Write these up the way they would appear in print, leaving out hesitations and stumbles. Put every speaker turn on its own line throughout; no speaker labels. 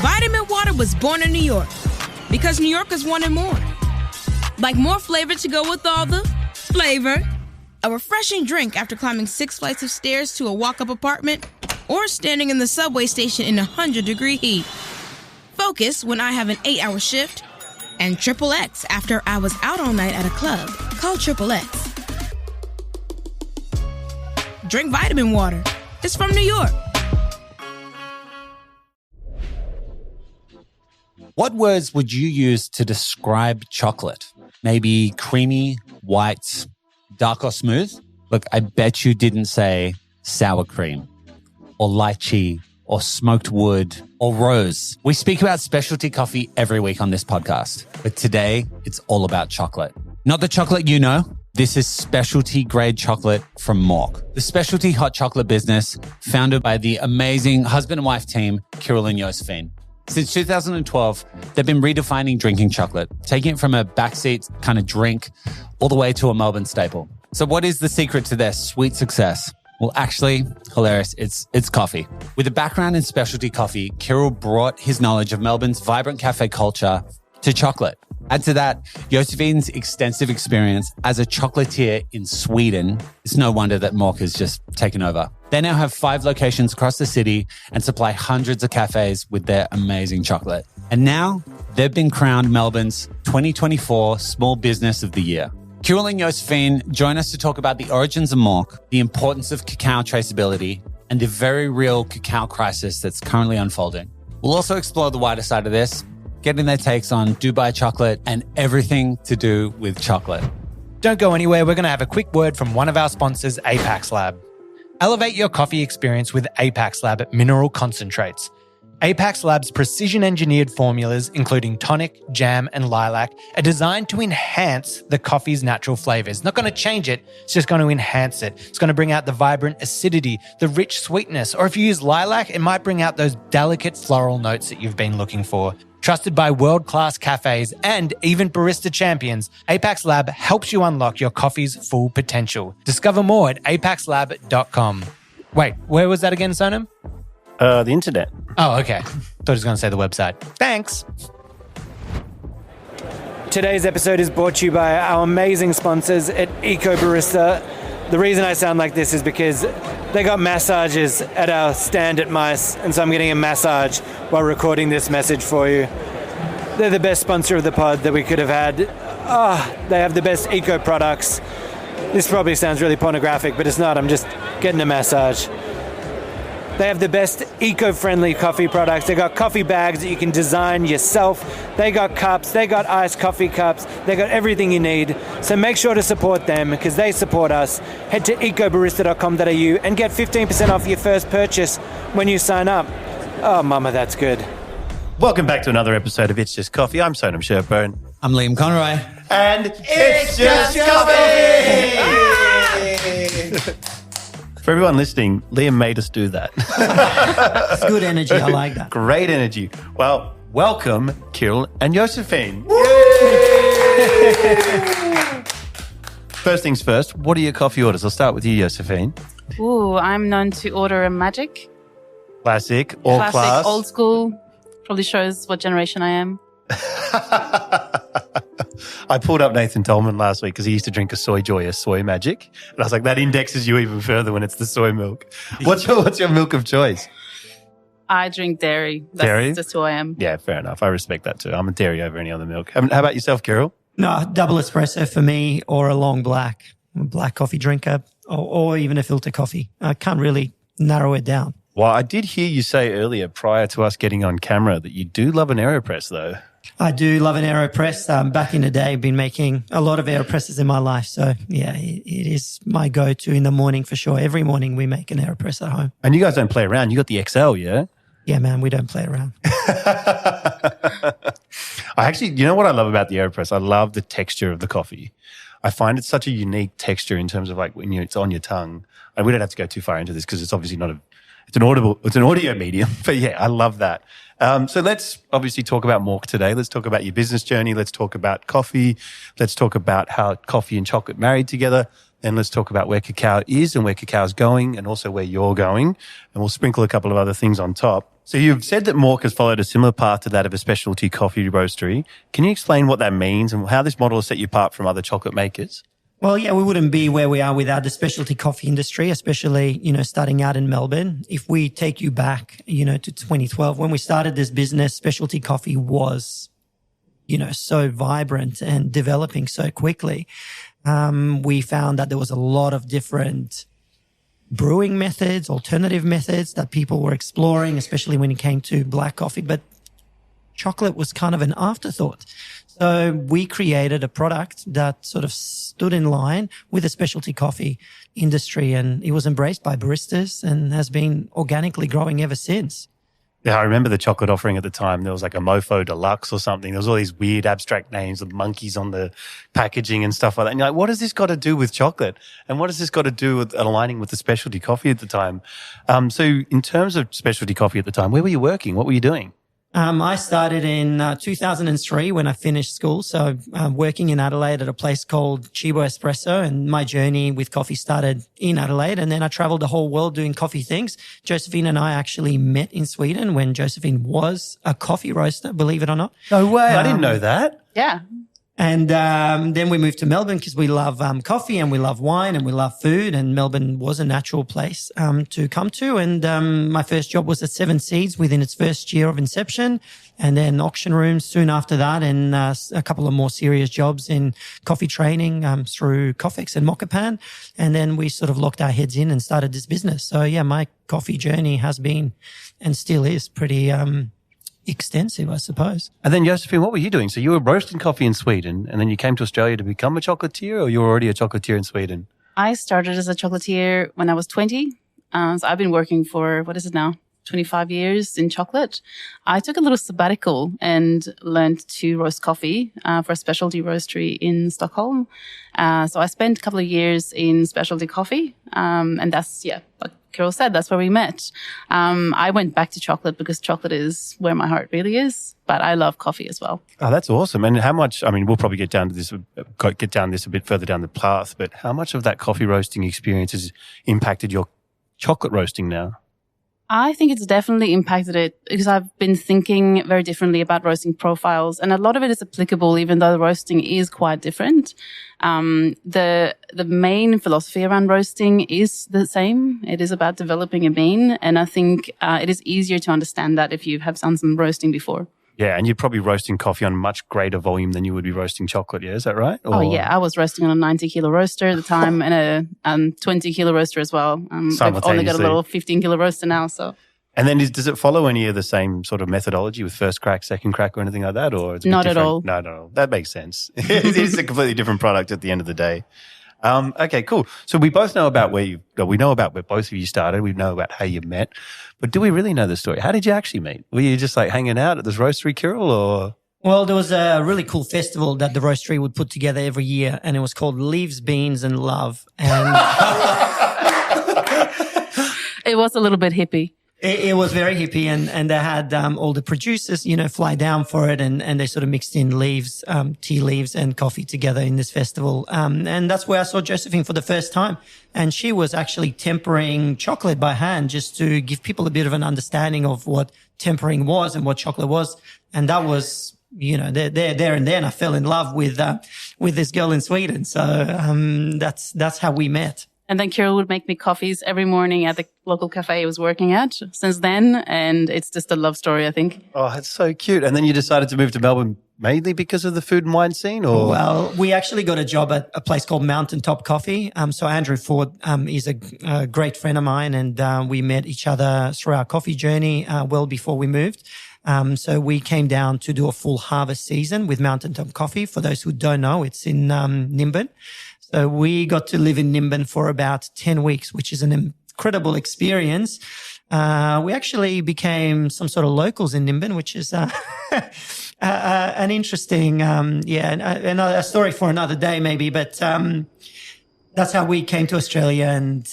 Vitamin Water was born in New York because New Yorkers wanted more. Like more flavor to go with all the flavor. A refreshing drink after climbing 6 flights of stairs to a walk-up apartment or standing in the subway station in 100-degree heat. Focus when I have an 8-hour shift. And Triple X after I was out all night at a club called Triple X. Drink vitamin water. It's from New York.
What words would you use to describe chocolate? Maybe creamy, white, dark or smooth? Look, I bet you didn't say sour cream or lychee or smoked wood or rose. We speak about specialty coffee every week on this podcast, but today it's all about chocolate. Not the chocolate you know. This is specialty grade chocolate from Mörk, the specialty hot chocolate business founded by the amazing husband and wife team, Kiril and Josefin. Since 2012, they've been redefining drinking chocolate, taking it from a backseat kind of drink all the way to a Melbourne staple. So what is the secret to their sweet success? Well, actually, hilarious, it's coffee. With a background in specialty coffee, Kiril brought his knowledge of Melbourne's vibrant cafe culture to chocolate. Add to that, Josephin's extensive experience as a chocolatier in Sweden. It's no wonder that Mörk has just taken over. They now have 5 locations across the city and supply hundreds of cafes with their amazing chocolate. And now they've been crowned Melbourne's 2024 Small Business of the Year. Kiril and Josefin join us to talk about the origins of Mörk, the importance of cacao traceability, and the very real cacao crisis that's currently unfolding. We'll also explore the wider side of this, getting their takes on Dubai chocolate and everything to do with chocolate.
Don't go anywhere. We're going to have a quick word from one of our sponsors, Apax Lab. Elevate your coffee experience with Apax Lab mineral concentrates. Apax Lab's precision-engineered formulas, including tonic, jam, and lilac, are designed to enhance the coffee's natural flavors. Not going to change it, it's just going to enhance it. It's going to bring out the vibrant acidity, the rich sweetness, or if you use lilac, it might bring out those delicate floral notes that you've been looking for. Trusted by world-class cafes and even barista champions, Apax Lab helps you unlock your coffee's full potential. Discover more at apaxlab.com. Wait, where was that again, Sonam?
The internet.
Oh, okay. Thought he was going to say the website. Thanks. Today's episode is brought to you by our amazing sponsors at Eco Barista. The reason I sound like this is because they got massages at our stand at Mice, and so I'm getting a massage while recording this message for you. They're the best sponsor of the pod that we could have had. They have the best eco products. This probably sounds really pornographic, but it's not. I'm just getting a massage. They have the best eco-friendly coffee products. They got coffee bags that you can design yourself. They got cups. They got iced coffee cups. They got everything you need. So make sure to support them because they support us. Head to ecobarista.com.au and get 15% off your first purchase when you sign up. Oh, mama, that's good.
Welcome back to another episode of It's Just Coffee. I'm Sonam Sherburne.
I'm Liam Conroy.
And It's Just Coffee! For everyone listening, Liam made us do that.
It's good energy. I like that.
Great energy. Well, welcome, Kiril and Josefhin. First things first, what are your coffee orders? I'll start with you, Josefhin.
Ooh, I'm known to order a magic.
Classic, all
Classic,
class.
old school. Probably shows what generation I am.
I pulled up Nathan Tolman last week because he used to drink a soy magic. And I was like, that indexes you even further when it's the soy milk. What's your milk of choice?
I drink dairy.
Dairy?
That's who I am.
Yeah, fair enough. I respect that too. I'm a dairy over any other milk. How about yourself, Kiril?
No, double espresso for me or a long black. I'm a black coffee drinker or even a filter coffee. I can't really narrow it down.
Well, I did hear you say earlier prior to us getting on camera that you do love an AeroPress though.
I do love an AeroPress. Back in the day, I've been making a lot of AeroPresses in my life. So, yeah, it is my go-to in the morning for sure. Every morning we make an AeroPress at home.
And you guys don't play around. You got the XL, yeah?
Yeah, man, we don't play around.
You know what I love about the AeroPress? I love the texture of the coffee. I find it such a unique texture in terms of like when it's on your tongue. And we don't have to go too far into this because it's obviously it's an audio medium. But yeah, I love that. So let's obviously talk about Mörk today. Let's talk about your business journey. Let's talk about coffee. Let's talk about how coffee and chocolate married together. then let's talk about where cacao is and where cacao is going and also where you're going. And we'll sprinkle a couple of other things on top. So you've said that Mörk has followed a similar path to that of a specialty coffee roastery. Can you explain what that means and how this model has set you apart from other chocolate makers?
Well, yeah, we wouldn't be where we are without the specialty coffee industry, especially, starting out in Melbourne. If we take you back, to 2012, when we started this business, specialty coffee was, so vibrant and developing so quickly. We found that there was a lot of different brewing methods, alternative methods that people were exploring, especially when it came to black coffee. But chocolate was kind of an afterthought. So we created a product that sort of stood in line with the specialty coffee industry, and it was embraced by baristas and has been organically growing ever since.
Yeah, I remember the chocolate offering at the time. There was like a Mofo Deluxe or something. There was all these weird abstract names of monkeys on the packaging and stuff like that. And you're like, what has this got to do with chocolate? And what has this got to do with aligning with the specialty coffee at the time? So in terms of specialty coffee at the time, where were you working? What were you doing?
I started in 2003 when I finished school. So working in Adelaide at a place called Chibo Espresso, and my journey with coffee started in Adelaide. And then I traveled the whole world doing coffee things. Josephine and I actually met in Sweden when Josephine was a coffee roaster, believe it or not.
No way. I didn't know that.
Yeah.
And then we moved to Melbourne because we love coffee and we love wine and we love food, and Melbourne was a natural place to come to. And my first job was at Seven Seeds within its first year of inception, and then auction rooms soon after that, and a couple of more serious jobs in coffee training through Coffex and Mokapan. And then we sort of locked our heads in and started this business. So yeah, my coffee journey has been and still is pretty extensive, I suppose.
And then, Josephine, what were you doing? So you were roasting coffee in Sweden, and then you came to Australia to become a chocolatier, or you were already a chocolatier in Sweden?
I started as a chocolatier when I was 20. So I've been working for, 25 years in chocolate. I took a little sabbatical and learned to roast coffee for a specialty roastery in Stockholm. So I spent a couple of years in specialty coffee, and that's, like Kiril said, that's where we met. I went back to chocolate because chocolate is where my heart really is, but I love coffee as well.
Oh, that's awesome. And how much, we'll probably get down this a bit further down the path, but how much of that coffee roasting experience has impacted your chocolate roasting now?
I think it's definitely impacted it because I've been thinking very differently about roasting profiles, and a lot of it is applicable even though the roasting is quite different. The main philosophy around roasting is the same. It is about developing a bean, and I think it is easier to understand that if you have done some roasting before.
Yeah, and you're probably roasting coffee on much greater volume than you would be roasting chocolate, yeah? Is that right?
Or... Oh, yeah. I was roasting on a 90-kilo roaster at the time and a 20-kilo roaster as well. I've only got a little 15-kilo roaster now, so...
And then does it follow any of the same sort of methodology with first crack, second crack or anything like that? Or it's
not at all.
No. That makes sense. It is a completely different product at the end of the day. Okay, cool. So we both know about we know about where both of you started. We know about how you met. But do we really know the story? How did you actually meet? Were you just like hanging out at this roastery, Kiril, or?
Well, there was a really cool festival that the roastery would put together every year, and it was called Leaves, Beans and Love. And
it was a little bit hippie.
It was very hippie, and they had all the producers, fly down for it, and they sort of mixed in leaves, tea leaves and coffee together in this festival. And that's where I saw Josephine for the first time. And she was actually tempering chocolate by hand just to give people a bit of an understanding of what tempering was and what chocolate was. And that was, there and then I fell in love with this girl in Sweden. So that's how we met.
And then Kiril would make me coffees every morning at the local cafe he was working at since then. And it's just a love story, I think.
Oh, that's so cute. And then you decided to move to Melbourne mainly because of the food and wine scene? Or?
Well, we actually got a job at a place called Mountaintop Coffee. So Andrew Ford is a great friend of mine, and we met each other through our coffee journey well before we moved. So we came down to do a full harvest season with Mountaintop Coffee. For those who don't know, it's in Nimbin. So we got to live in Nimbin for about 10 weeks, which is an incredible experience. We actually became some sort of locals in Nimbin, which is an interesting, and a story for another day maybe. But that's how we came to Australia, and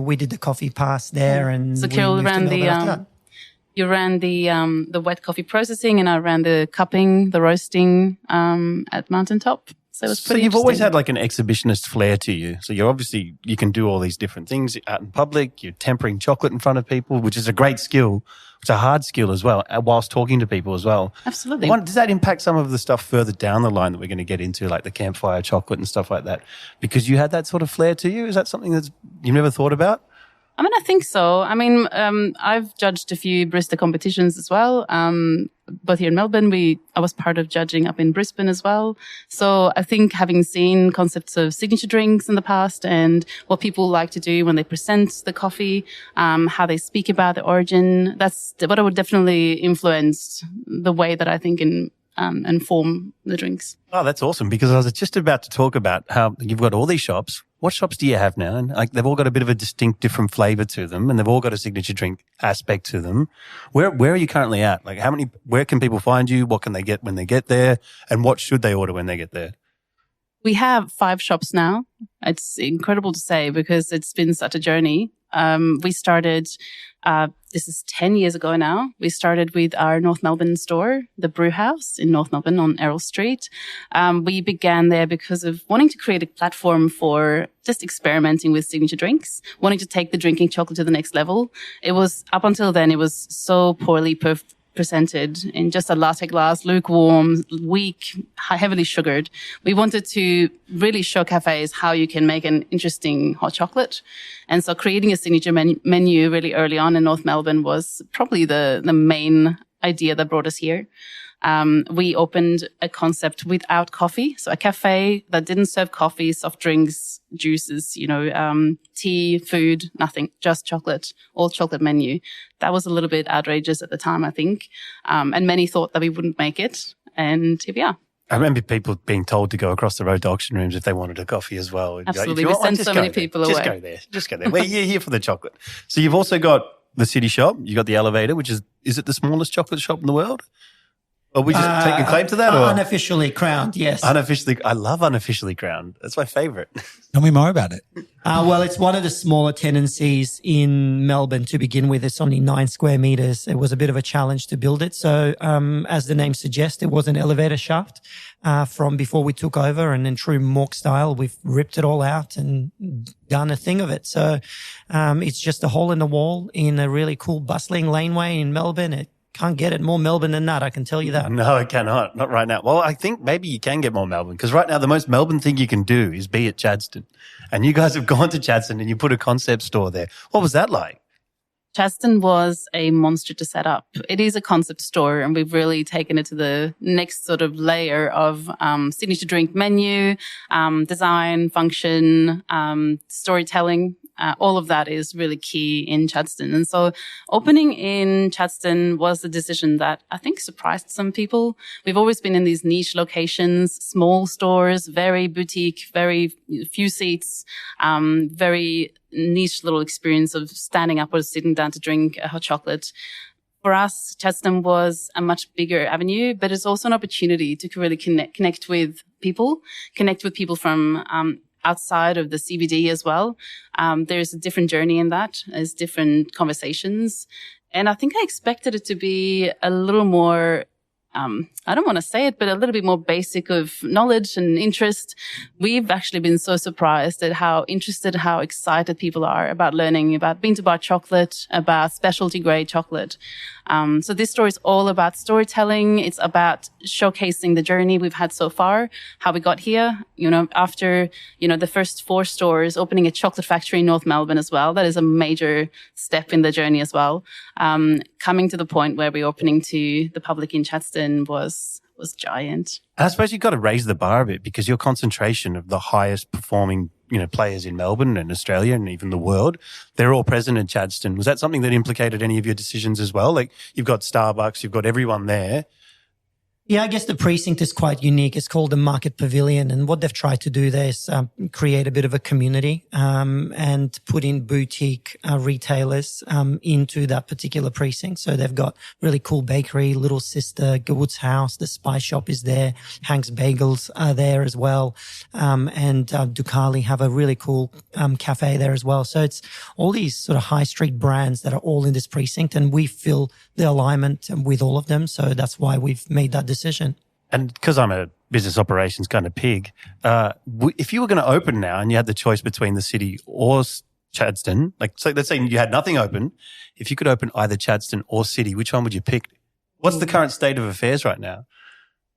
we did the coffee pass there. And
so Kiril ran you ran the wet coffee processing, and I ran the cupping, the roasting at Mountaintop. So it was
So
pretty
you've always
interesting.
had like an exhibitionist flair to you. So you're obviously, you can do all these different things out in public. You're tempering chocolate in front of people, which is a great skill. It's a hard skill as well, whilst talking to people as well.
Absolutely.
Does that impact some of the stuff further down the line that we're going to get into, like the campfire chocolate and stuff like that? Because you had that sort of flair to you? Is that something that you've never thought about?
I mean, I think so. I mean, I've judged a few barista competitions as well. Both here in Melbourne, I was part of judging up in Brisbane as well. So I think having seen concepts of signature drinks in the past and what people like to do when they present the coffee, how they speak about the origin, that's what I would definitely influence the way that I think and form the drinks.
Oh, that's awesome. Because I was just about to talk about how you've got all these shops. What shops do you have now? And like, they've all got a bit of a distinct, different flavor to them, and they've all got a signature drink aspect to them. Where are you currently at? Like, where can people find you? What can they get when they get there? And what should they order when they get there?
We have 5 shops now. It's incredible to say because it's been such a journey. We started, this is 10 years ago now. We started with our North Melbourne store, the Brew House in North Melbourne on Errol Street. We began there because of wanting to create a platform for just experimenting with signature drinks, wanting to take the drinking chocolate to the next level. It was, up until then, it was so poorly presented in just a latte glass, lukewarm, weak, heavily sugared. We wanted to really show cafes how you can make an interesting hot chocolate. And so creating a signature menu really early on in North Melbourne was probably the main idea that brought us here. We opened a concept without coffee. So a cafe that didn't serve coffee, soft drinks, juices, tea, food, nothing, just chocolate, all chocolate menu. That was a little bit outrageous at the time, I think. And many thought that we wouldn't make it. And here we are.
I remember people being told to go across the road to auction rooms if they wanted a coffee as well.
Absolutely. We sent so many people away.
Just go there. We're here for the chocolate. So you've also got the city shop. You've got the elevator, which is it the smallest chocolate shop in the world? Are we just taking claim to that? Or?
Unofficially crowned, yes.
I love unofficially crowned. That's my favorite.
Tell me more about it.
Well, it's one of the smaller tenancies in Melbourne to begin with. It's only 9 square meters. It was a bit of a challenge to build it. So, as the name suggests, it was an elevator shaft, from before we took over, and in true Mörk style, we've ripped it all out and done a thing of it. So, it's just a hole in the wall in a really cool bustling laneway in Melbourne. It can't get it more Melbourne than that, I can tell you that.
No, it cannot. Not right now. Well, I think maybe you can get more Melbourne, because right now the most Melbourne thing you can do is be at Chadstone. And you guys have gone to Chadstone and you put a concept store there. What was that like?
Chadstone was a monster to set up. It is a concept store, and we've really taken it to the next sort of layer of signature drink menu, design, function, storytelling. All of that is really key in Chadstone. And so opening in Chadstone was a decision that I think surprised some people. We've always been in these niche locations, small stores, very boutique, very few seats, very niche little experience of standing up or sitting down to drink a hot chocolate. For us, Chadstone was a much bigger avenue, but it's also an opportunity to really connect with people from outside of the CBD as well. There's a different journey in that. There's different conversations. And I think I expected it to be a little more, I don't want to say it, but a little bit more basic of knowledge and interest. We've actually been so surprised at how interested, how excited people are about learning about bean-to-bar chocolate, about specialty grade chocolate. So this story is all about storytelling. It's about showcasing the journey we've had so far, how we got here, after, the first 4 stores, opening a chocolate factory in North Melbourne as well. That is a major step in the journey as well. Coming to the point where we're opening to the public in Chadstone was giant.
I suppose you've got to raise the bar a bit, because your concentration of the highest performing, players in Melbourne and Australia and even the world, they're all present in Chadstone. Was that something that implicated any of your decisions as well? Like, you've got Starbucks, you've got everyone there.
Yeah, I guess the precinct is quite unique. It's called the Market Pavilion. And what they've tried to do there is create a bit of a community and put in boutique retailers into that particular precinct. So they've got really cool bakery, Little Sister, Goodwood's House, the Spice Shop is there, Hank's Bagels are there as well. And Ducali have a really cool cafe there as well. So it's all these sort of high street brands that are all in this precinct, and we feel the alignment with all of them. So that's why we've made that decision.
And because I'm a business operations kind of pig, if you were going to open now and you had the choice between the city or Chadstone, so let's say you had nothing open, if you could open either Chadstone or city, which one would you pick? What's the current state of affairs right now?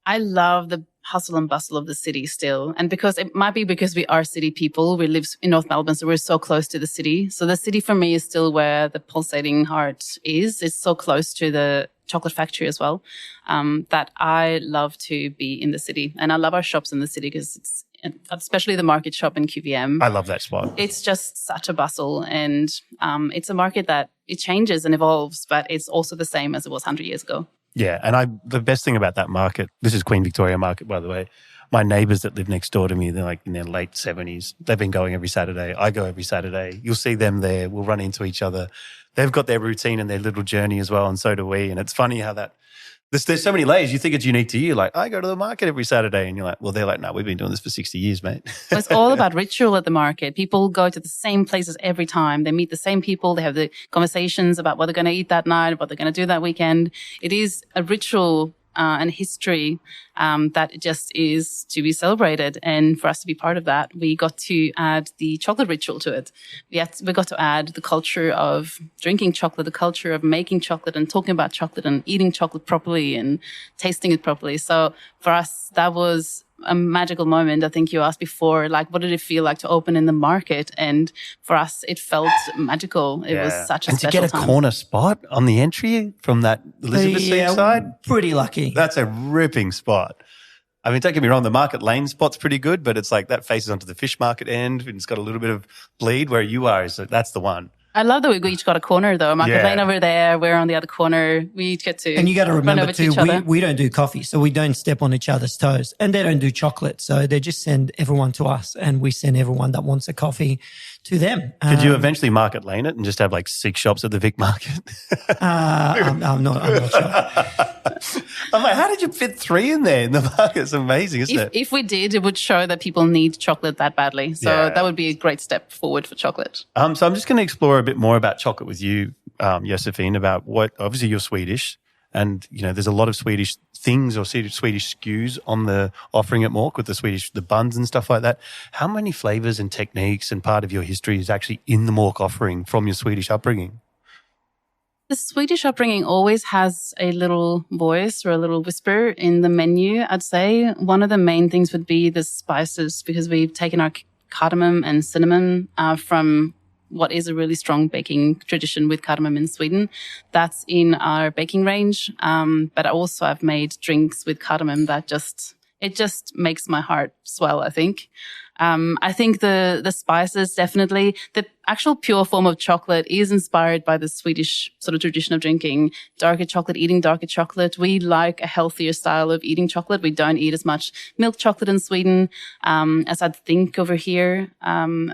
I love the hustle and bustle of the city still. And because it might be because we are city people, we live in North Melbourne, so we're so close to the city. So the city for me is still where the pulsating heart is. It's so close to the chocolate factory as well, that I love to be in the city. And I love our shops in the city because it's, especially the market shop in QVM.
I love that spot.
It's just such a bustle, and it's a market that it changes and evolves, but it's also the same as it was 100 years ago.
Yeah, and the best thing about that market, this is Queen Victoria Market, by the way. My neighbours that live next door to me, they're like in their late 70s. They've been going every Saturday. I go every Saturday. You'll see them there. We'll run into each other. They've got their routine and their little journey as well, and so do we. And it's funny how that there's so many layers. You think it's unique to you. Like, I go to the market every Saturday, and you're like, well, they're like, no, we've been doing this for 60 years, mate.
It's all about ritual at the market. People go to the same places every time. They meet the same people. They have the conversations about what they're going to eat that night, what they're going to do that weekend. It is a ritual and history that just is to be celebrated. And for us to be part of that, we got to add the chocolate ritual to it. We got to add the culture of drinking chocolate, the culture of making chocolate and talking about chocolate and eating chocolate properly and tasting it properly. So for us, that was a magical moment. I think you asked before, like, what did it feel like to open in the market? And for us, it felt magical. It was such a special time.
And to get a corner spot on the entry from that Elizabeth Street side?
Pretty lucky.
That's a ripping spot. I mean, don't get me wrong, the Market Lane spot's pretty good, but it's like that faces onto the fish market end and it's got a little bit of bleed where you are. So that's the one.
I love that we each got a corner though. Market Lane over there, we're on the other corner. We each get to.
And you got to remember too, we don't do coffee, so we don't step on each other's toes. And they don't do chocolate, so they just send everyone to us, and we send everyone that wants a coffee to them.
Could you eventually Market Lane it and just have like 6 shops at the Vic Market?
I'm not sure.
I'm like, how did you fit 3 in there in the market? It's amazing, isn't it?
If we did, it would show that people need chocolate that badly. So that would be a great step forward for chocolate. So
I'm just going to explore a bit more about chocolate with you, Josefin, about obviously you're Swedish, and you know there's a lot of Swedish things or Swedish skews on the offering at Mörk with the buns and stuff like that. How many flavors and techniques and part of your history is actually in the Mörk offering from your Swedish upbringing?
The Swedish upbringing always has a little voice or a little whisper in the menu, I'd say. One of the main things would be the spices, because we've taken our cardamom and cinnamon from what is a really strong baking tradition with cardamom in Sweden. That's in our baking range. But also I've made drinks with cardamom that it just makes my heart swell, I think. I think the spices, definitely. The actual pure form of chocolate is inspired by the Swedish sort of tradition of drinking darker chocolate, eating darker chocolate. We like a healthier style of eating chocolate. We don't eat as much milk chocolate in Sweden as I'd think over here.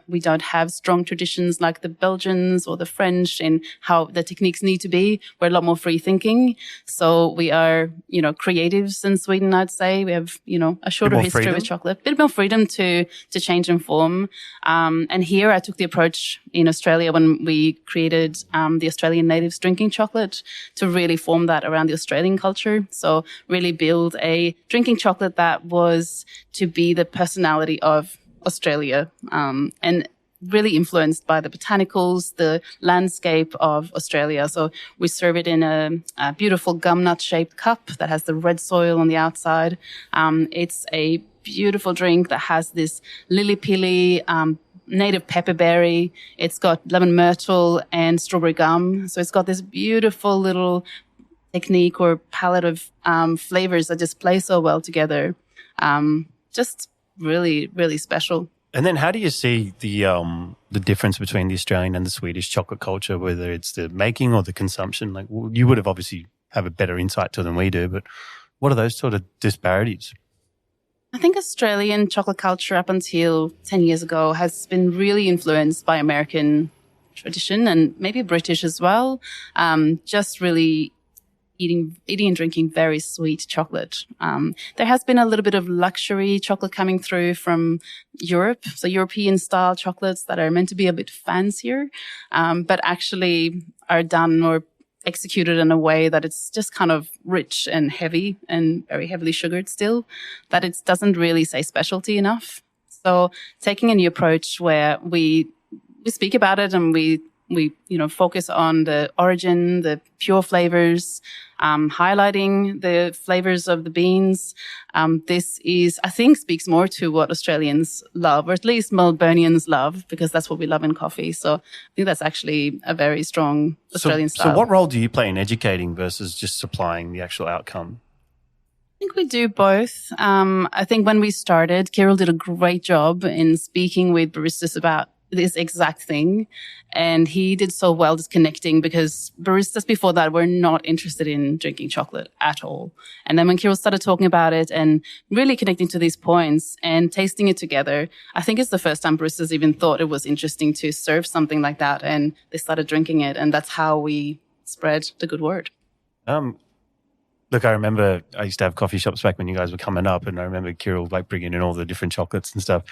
We don't have strong traditions like the Belgians or the French in how the techniques need to be. We're a lot more free thinking. So we are, creatives in Sweden, I'd say. We have, a shorter history with chocolate, a bit more freedom to change and form. And here I took the approach in Australia when we created the Australian natives drinking chocolate to really form that around the Australian culture. So really build a drinking chocolate that was to be the personality of Australia, and really influenced by the botanicals, the landscape of Australia. So we serve it in a beautiful gum nut shaped cup that has the red soil on the outside. It's a beautiful drink that has this lily-pilly, native pepperberry. It's got lemon myrtle and strawberry gum. So it's got this beautiful little technique or palette of flavors that just play so well together. Just really, really special.
And then how do you see the difference between the Australian and the Swedish chocolate culture, whether it's the making or the consumption? Like, you would have obviously have a better insight to than we do, but what are those sort of disparities?
I think Australian chocolate culture up until 10 years ago has been really influenced by American tradition and maybe British as well. Just really eating and drinking very sweet chocolate. There has been a little bit of luxury chocolate coming through from Europe. So European style chocolates that are meant to be a bit fancier, but actually are done or executed in a way that it's just kind of rich and heavy and very heavily sugared still, that it doesn't really say specialty enough. So taking a new approach where we speak about it and we focus on the origin, the pure flavors, highlighting the flavors of the beans. This is, I think, speaks more to what Australians love, or at least Melburnians love, because that's what we love in coffee. So I think that's actually a very strong Australian style.
So what role do you play in educating versus just supplying the actual outcome?
I think we do both. I think when we started, Kiril did a great job in speaking with baristas about this exact thing. And he did so well just connecting, because baristas before that were not interested in drinking chocolate at all. And then when Kiril started talking about it and really connecting to these points and tasting it together, I think it's the first time baristas even thought it was interesting to serve something like that. And they started drinking it. And that's how we spread the good word.
Look, I remember I used to have coffee shops back when you guys were coming up, and I remember Kiril like bringing in all the different chocolates and stuff.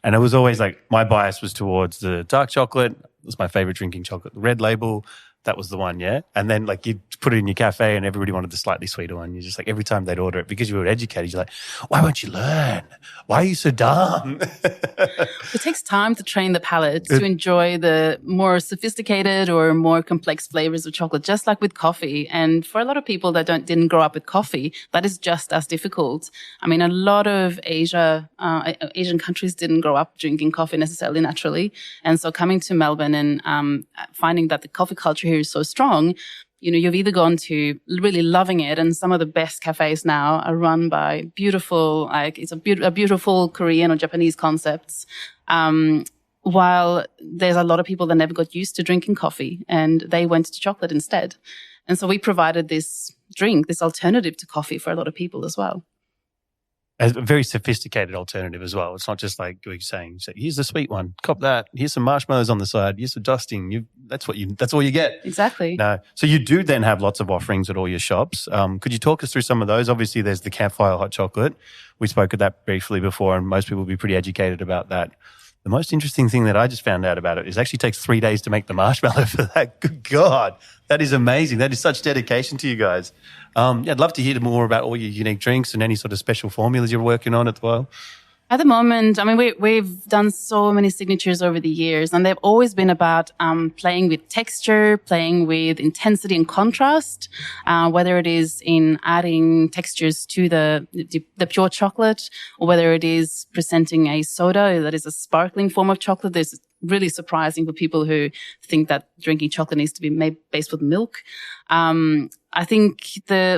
And it was always like my bias was towards the dark chocolate. It was my favorite drinking chocolate. The red label, that was the one, yeah? And then like you'd put it in your cafe and everybody wanted the slightly sweeter one. You're just like, every time they'd order it, because you were educated, you're like, why won't you learn? Why are you so dumb?
It takes time to train the palate to enjoy the more sophisticated or more complex flavors of chocolate, just like with coffee. And for a lot of people that didn't grow up with coffee, that is just as difficult. I mean, a lot of Asian countries didn't grow up drinking coffee necessarily naturally. And so coming to Melbourne and finding that the coffee culture here is so strong, you've either gone to really loving it, and some of the best cafes now are run by beautiful, it's a beautiful Korean or Japanese concepts. While there's a lot of people that never got used to drinking coffee and they went to chocolate instead. And so we provided this drink, this alternative to coffee for a lot of people as well.
A very sophisticated alternative as well. It's not just like you're saying, here's the sweet one, cop that. Here's some marshmallows on the side. Here's some dusting. That's all you get.
Exactly.
No. So you do then have lots of offerings at all your shops. Could you talk us through some of those? Obviously, there's the campfire hot chocolate. We spoke of that briefly before, and most people will be pretty educated about that. The most interesting thing that I just found out about it is it actually takes 3 days to make the marshmallow for that. Good God. That is amazing. That is such dedication to you guys. I'd love to hear more about all your unique drinks and any sort of special formulas you're working on as well.
At the moment, I mean, we've done so many signatures over the years, and they've always been about playing with texture, playing with intensity and contrast, whether it is in adding textures to the pure chocolate, or whether it is presenting a soda that is a sparkling form of chocolate. There's really surprising for people who think that drinking chocolate needs to be made based with milk. I think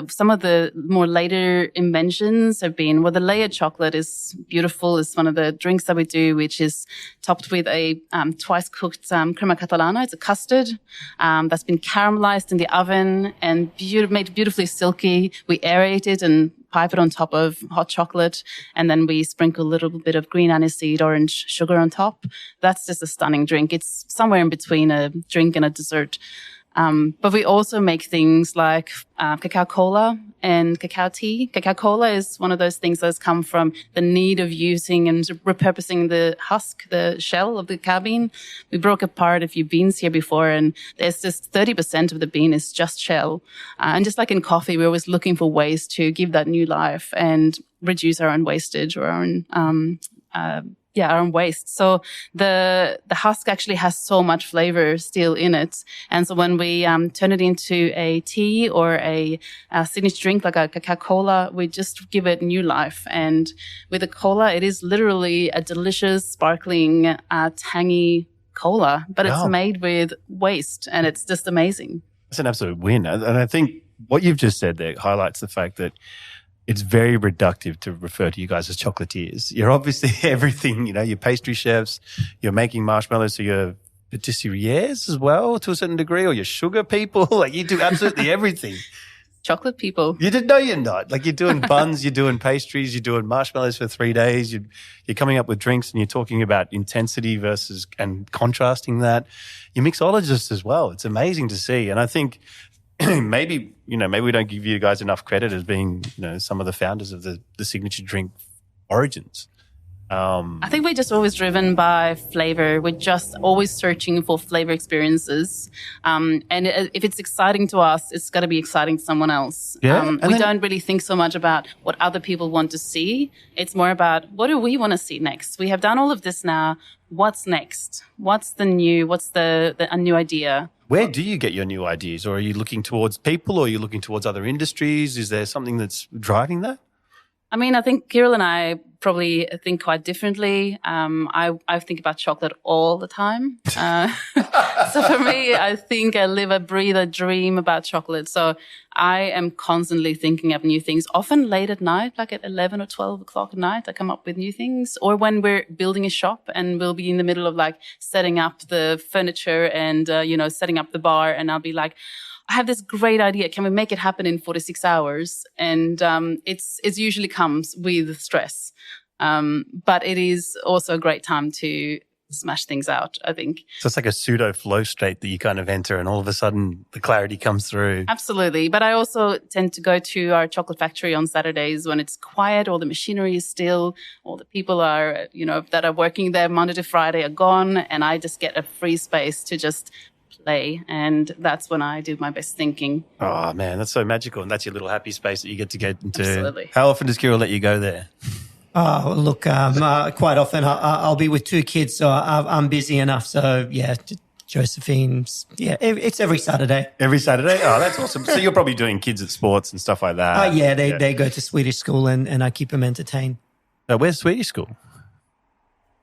some of the more later inventions have been, the layered chocolate is beautiful. It's one of the drinks that we do, which is topped with a twice cooked crema catalana. It's a custard that's been caramelized in the oven and made beautifully silky. We aerate it and pipe it on top of hot chocolate, and then we sprinkle a little bit of green aniseed, orange sugar on top. That's just a stunning drink. It's somewhere in between a drink and a dessert. But we also make things like cacao cola and cacao tea. Cacao cola is one of those things that has come from the need of using and repurposing the husk, the shell of the cacao bean. We broke apart a few beans here before, and there's just 30% of the bean is just shell. And just like in coffee, we're always looking for ways to give that new life and reduce our own wastage or our own waste. So the husk actually has so much flavor still in it. And so when we turn it into a tea or a signature drink like a cacao cola, we just give it new life. And with the cola, it is literally a delicious, sparkling, tangy cola, but it's made with waste, and it's just amazing.
It's an absolute win. And I think what you've just said there highlights the fact that it's very reductive to refer to you guys as chocolatiers. You're obviously everything, you're pastry chefs, you're making marshmallows, so you're patisseries as well to a certain degree, or you're sugar people. Like you do absolutely everything.
Chocolate people.
You didn't know you're not. Like you're doing buns, you're doing pastries, you're doing marshmallows for 3 days, you're coming up with drinks, and you're talking about intensity versus and contrasting that. You're mixologists as well. It's amazing to see. And I think maybe we don't give you guys enough credit as being, some of the founders of the signature drink origins.
I think we're just always driven by flavor. We're just always searching for flavor experiences. And if it's exciting to us, it's got to be exciting to someone else.
Yeah,
We don't really think so much about what other people want to see. It's more about what do we want to see next? We have done all of this now. What's next? What's the new? What's a new idea?
Where do you get your new ideas? Or are you looking towards people, or are you looking towards other industries? Is there something that's driving that?
I mean, I think Kiril and I probably think quite differently. I think about chocolate all the time. So for me, I think I live, I breathe, I dream about chocolate. So I am constantly thinking up new things, often late at night, like at 11 or 12 o'clock at night, I come up with new things. Or when we're building a shop and we'll be in the middle of like setting up the furniture and, setting up the bar, and I'll be like, I have this great idea. Can we make it happen in 46 hours? And it usually comes with stress. But it is also a great time to smash things out, I think.
So it's like a pseudo flow state that you kind of enter, and all of a sudden the clarity comes through.
Absolutely. But I also tend to go to our chocolate factory on Saturdays when it's quiet, all the machinery is still, all the people are, that are working there Monday to Friday are gone, and I just get a free space to just play, and that's when I do my best thinking.
Oh man, that's so magical, and that's your little happy space that you get into.
Absolutely.
How often does Kiril let you go there?
Oh, look, quite often I'll be with two kids, so I'm busy enough. So yeah, Josephine's, it's every Saturday.
Every Saturday? Oh, that's awesome. So you're probably doing kids at sports and stuff like that.
They go to Swedish school, and I keep them entertained.
Where's Swedish school?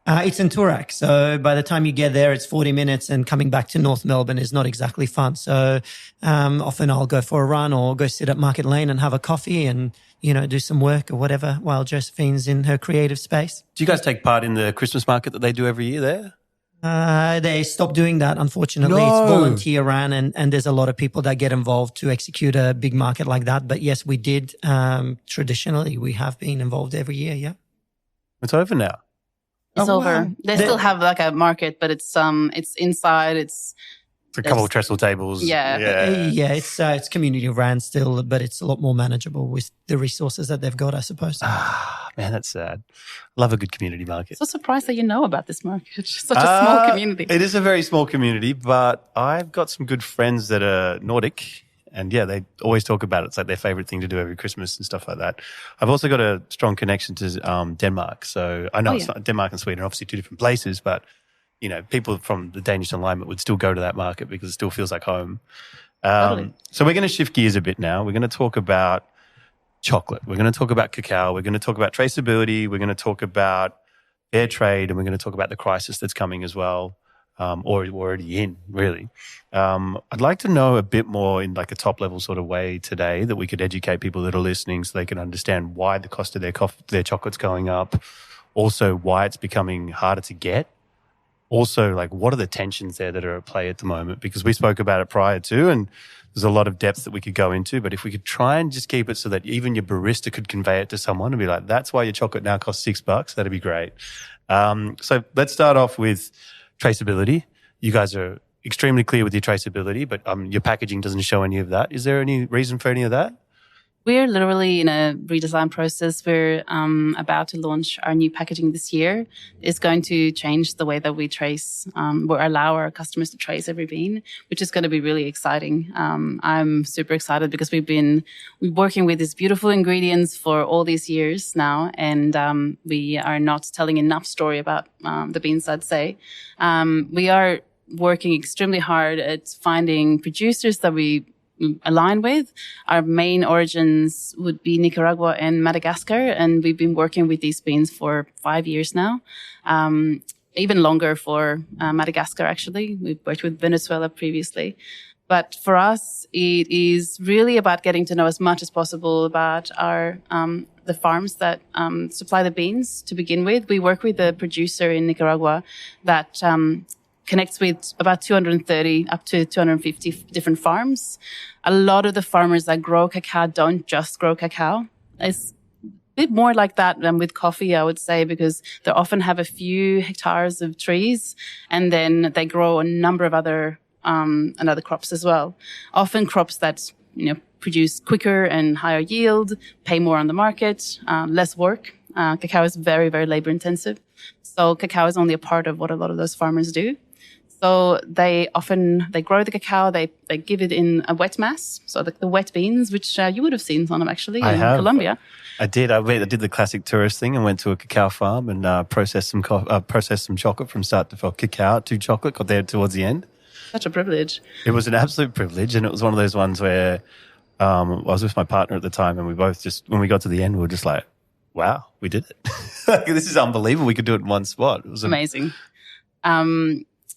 It's in Turak. So by the time you get there, it's 40 minutes, and coming back to North Melbourne is not exactly fun. So often I'll go for a run or go sit at Market Lane and have a coffee and, do some work or whatever while Josephine's in her creative space.
Do you guys take part in the Christmas market that they do every year there?
They stopped doing that, unfortunately.
No.
It's volunteer ran, and there's a lot of people that get involved to execute a big market like that. But yes, we did. Traditionally, we have been involved every year, yeah.
It's over now.
It's over.
Wow.
They still have like a market, but it's inside. It's
a couple of trestle tables.
Yeah.
It's community ran still, but it's a lot more manageable with the resources that they've got, I suppose.
Man, that's sad. Love a good community market.
So surprised that you know about this market. It's such a small community.
It is a very small community, but I've got some good friends that are Nordic. And yeah, they always talk about it. It's like their favorite thing to do every Christmas and stuff like that. I've also got a strong connection to Denmark. So I know it's not Denmark and Sweden are obviously two different places, but people from the Danish alignment would still go to that market because it still feels like home.
Totally.
So we're going to shift gears a bit now. We're going to talk about chocolate. We're going to talk about cacao. We're going to talk about traceability. We're going to talk about fair trade, and we're going to talk about the crisis that's coming as well. Or already in, really. I'd like to know a bit more in like a top level sort of way today that we could educate people that are listening so they can understand why the cost of their chocolate's going up, also why it's becoming harder to get, also like what are the tensions there that are at play at the moment, because we spoke about it prior to, and there's a lot of depth that we could go into, but if we could try and just keep it so that even your barista could convey it to someone and be like, that's why your chocolate now costs $6, that'd be great. So let's start off with traceability. You guys are extremely clear with your traceability, but your packaging doesn't show any of that. Is there any reason for any of that?
We're literally in a redesign process. We're about to launch our new packaging this year. It's going to change the way that we trace, or allow our customers to trace every bean, which is going to be really exciting. I'm super excited because we're working with these beautiful ingredients for all these years now, and we are not telling enough story about the beans, I'd say. We are working extremely hard at finding producers that we align with. Our main origins would be Nicaragua and Madagascar, and we've been working with these beans for 5 years now. Even longer for Madagascar, actually. We've worked with Venezuela previously. But for us, it is really about getting to know as much as possible about our the farms that supply the beans to begin with. We work with a producer in Nicaragua that connects with about 230 up to 250 different farms. A lot of the farmers that grow cacao don't just grow cacao. It's a bit more like that than with coffee, I would say, because they often have a few hectares of trees, and then they grow a number of other crops as well. Often crops that, produce quicker and higher yield, pay more on the market, less work. Cacao is very, very labor intensive. So cacao is only a part of what a lot of those farmers do. So they grow the cacao, they give it in a wet mass. So the wet beans, which you would have seen some of actually in Colombia.
I did. I did the classic tourist thing and went to a cacao farm and processed some chocolate from start to cacao to chocolate. Got there towards the end.
Such a privilege.
It was an absolute privilege, and it was one of those ones where I was with my partner at the time, and we both just, when we got to the end, we were just like, "Wow, we did it! Like, this is unbelievable. We could do it in one spot." It was
amazing.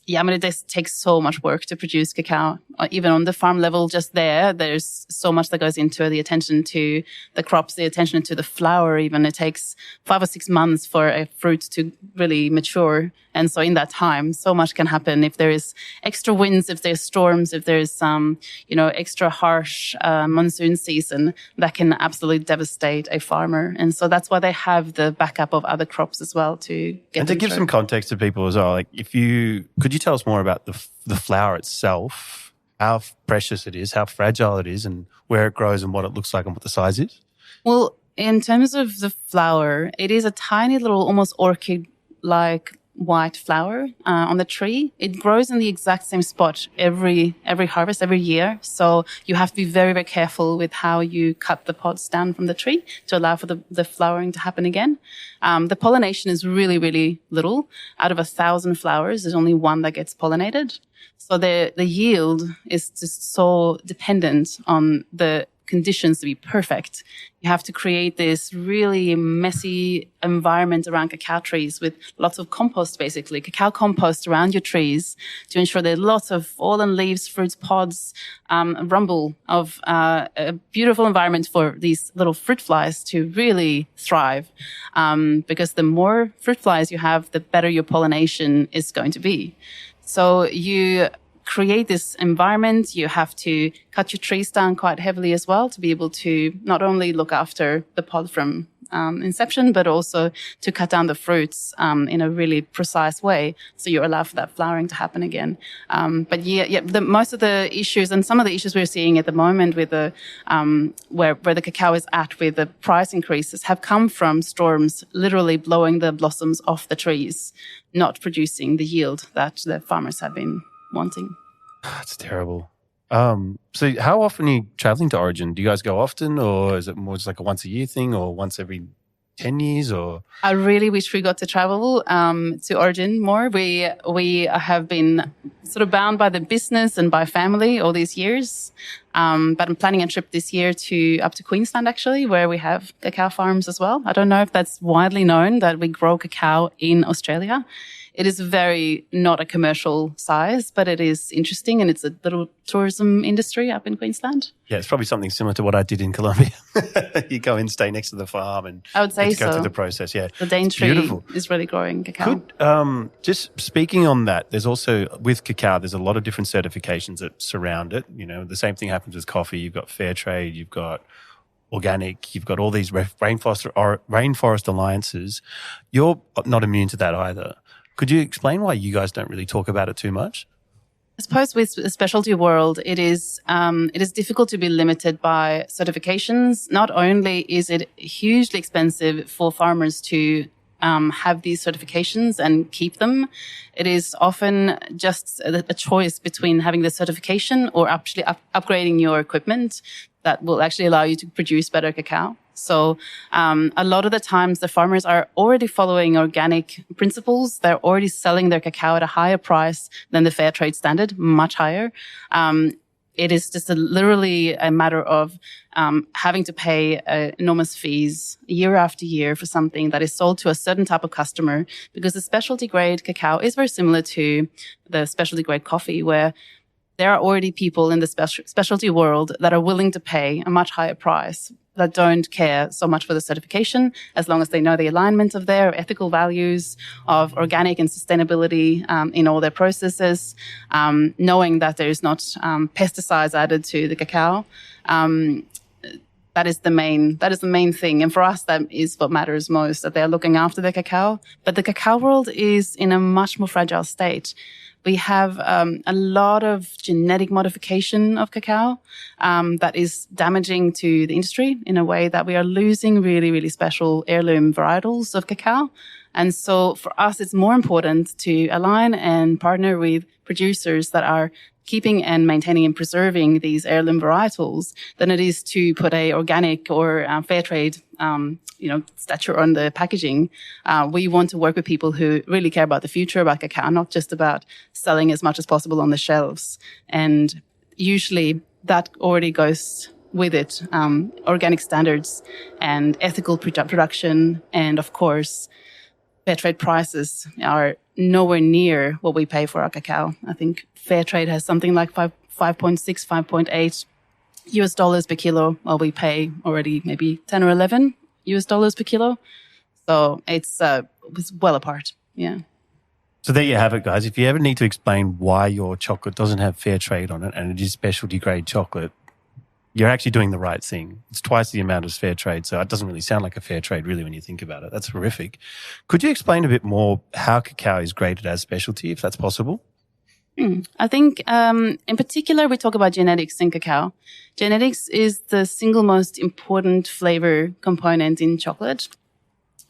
It just takes so much work to produce cacao. Even on the farm level, just there's so much that goes into the attention to the crops, the attention to the flower even. It takes 5 or 6 months for a fruit to really mature. And so in that time, so much can happen. If there is extra winds, if there's storms, if there's some, extra harsh monsoon season, that can absolutely devastate a farmer. And so that's why they have the backup of other crops as well to get
And to give some context to people as well, like could you tell us more about the flower itself, how precious it is, how fragile it is, and where it grows and what it looks like and what the size is?
Well, in terms of the flower, it is a tiny little, almost orchid-like white flower on the tree. It grows in the exact same spot every harvest, every year. So you have to be very, very careful with how you cut the pods down from the tree to allow for the flowering to happen again. The pollination is really, really little. Out of 1,000 flowers, there's only one that gets pollinated. So the yield is just so dependent on the conditions to be perfect. You have to create this really messy environment around cacao trees with lots of compost, basically, cacao compost around your trees to ensure there's lots of fallen leaves, fruits, pods, rumble of a beautiful environment for these little fruit flies to really thrive. Because the more fruit flies you have, the better your pollination is going to be. So you create this environment. You have to cut your trees down quite heavily as well to be able to not only look after the pod from inception, but also to cut down the fruits in a really precise way, so you allow for that flowering to happen again. Most of the issues and some of the issues we're seeing at the moment with the where the cacao is at with the price increases have come from storms literally blowing the blossoms off the trees, not producing the yield that the farmers have been wanting.
That's terrible. So how often are you traveling to Origin? Do you guys go often, or is it more just like a once a year thing, or once every 10 years? Or
I really wish we got to travel to Origin more. We have been sort of bound by the business and by family all these years. But I'm planning a trip this year up to Queensland, actually, where we have cacao farms as well. I don't know if that's widely known that we grow cacao in Australia. It is very not a commercial size, but it is interesting, and it's a little tourism industry up in Queensland.
Yeah, it's probably something similar to what I did in Colombia. You go in, stay next to the farm, and
I would say
go through the process. Yeah,
the Daintree is really growing cacao.
Just speaking on that, there's also with cacao, there's a lot of different certifications that surround it. The same thing happens with coffee. You've got fair trade, you've got organic, you've got all these rainforest alliances. You're not immune to that either. Could you explain why you guys don't really talk about it too much?
I suppose with the specialty world, it is difficult to be limited by certifications. Not only is it hugely expensive for farmers to have these certifications and keep them, it is often just a choice between having the certification or actually upgrading your equipment that will actually allow you to produce better cacao. So a lot of the times the farmers are already following organic principles. They're already selling their cacao at a higher price than the fair trade standard, much higher. It is just literally a matter of having to pay enormous fees year after year for something that is sold to a certain type of customer, because the specialty grade cacao is very similar to the specialty grade coffee, where there are already people in the specialty world that are willing to pay a much higher price, that don't care so much for the certification, as long as they know the alignment of their ethical values of organic and sustainability in all their processes, knowing that there is not pesticides added to the cacao. That is the main thing. And for us, that is what matters most, that they're looking after the cacao. But the cacao world is in a much more fragile state, We have a lot of genetic modification of cacao that is damaging to the industry in a way that we are losing really, really special heirloom varietals of cacao. And so for us, it's more important to align and partner with producers that are keeping and maintaining and preserving these heirloom varietals than it is to put a organic or fair trade, stature on the packaging. We want to work with people who really care about the future, about cacao, not just about selling as much as possible on the shelves. And usually that already goes with it, organic standards and ethical production. And of course, fair trade prices are nowhere near what we pay for our cacao. I think fair trade has something like 5.6, 5.8 US dollars per kilo, while we pay already maybe 10 or 11 US dollars per kilo. So it's well apart. Yeah.
So there you have it, guys. If you ever need to explain why your chocolate doesn't have fair trade on it and it is specialty grade chocolate, you're actually doing the right thing. It's twice the amount as fair trade, so it doesn't really sound like a fair trade really when you think about it. That's horrific. Could you explain a bit more how cacao is graded as specialty, if that's possible?
I think in particular, we talk about genetics in cacao. Genetics is the single most important flavor component in chocolate.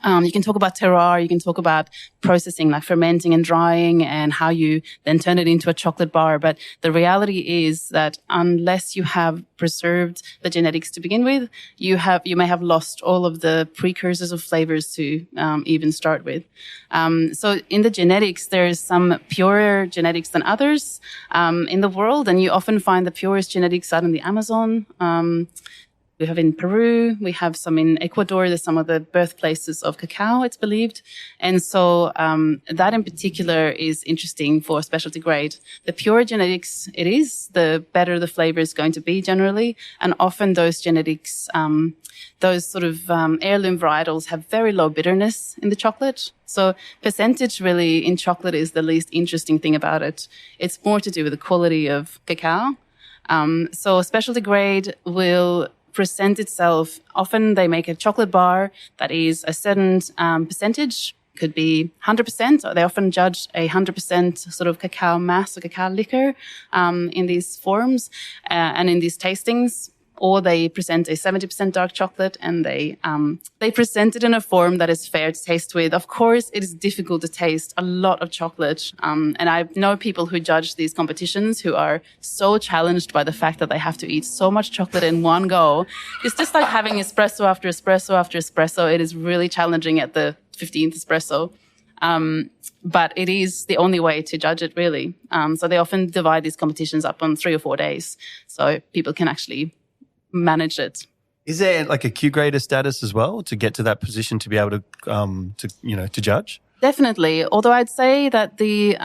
You can talk about terroir, you can talk about processing like fermenting and drying and how you then turn it into a chocolate bar. But the reality is that unless you have preserved the genetics to begin with, you may have lost all of the precursors of flavors to even start with. So in the genetics, there's some purer genetics than others in the world, and you often find the purest genetics out in the Amazon. We have in Peru, we have some in Ecuador. There's some of the birthplaces of cacao, it's believed. And so that in particular is interesting for specialty grade. The pure genetics it is, the better the flavor is going to be generally. And often those genetics, those sort of heirloom varietals have very low bitterness in the chocolate. So percentage really in chocolate is the least interesting thing about it. It's more to do with the quality of cacao. So specialty grade will present itself. Often they make a chocolate bar that is a certain percentage, could be 100%, or they often judge 100% sort of cacao mass or cacao liquor in these forms and in these tastings. Or they present a 70% dark chocolate and they present it in a form that is fair to taste with. Of course, it is difficult to taste a lot of chocolate. And I know people who judge these competitions who are so challenged by the fact that they have to eat so much chocolate in one go. It's just like having espresso after espresso after espresso. It is really challenging at the 15th espresso. But it is the only way to judge it, really. So they often divide these competitions up on 3 or 4 days. So people can actually manage it.
Is there like a Q grader status as well to get to that position to be able to judge?
Definitely. Although I'd say that the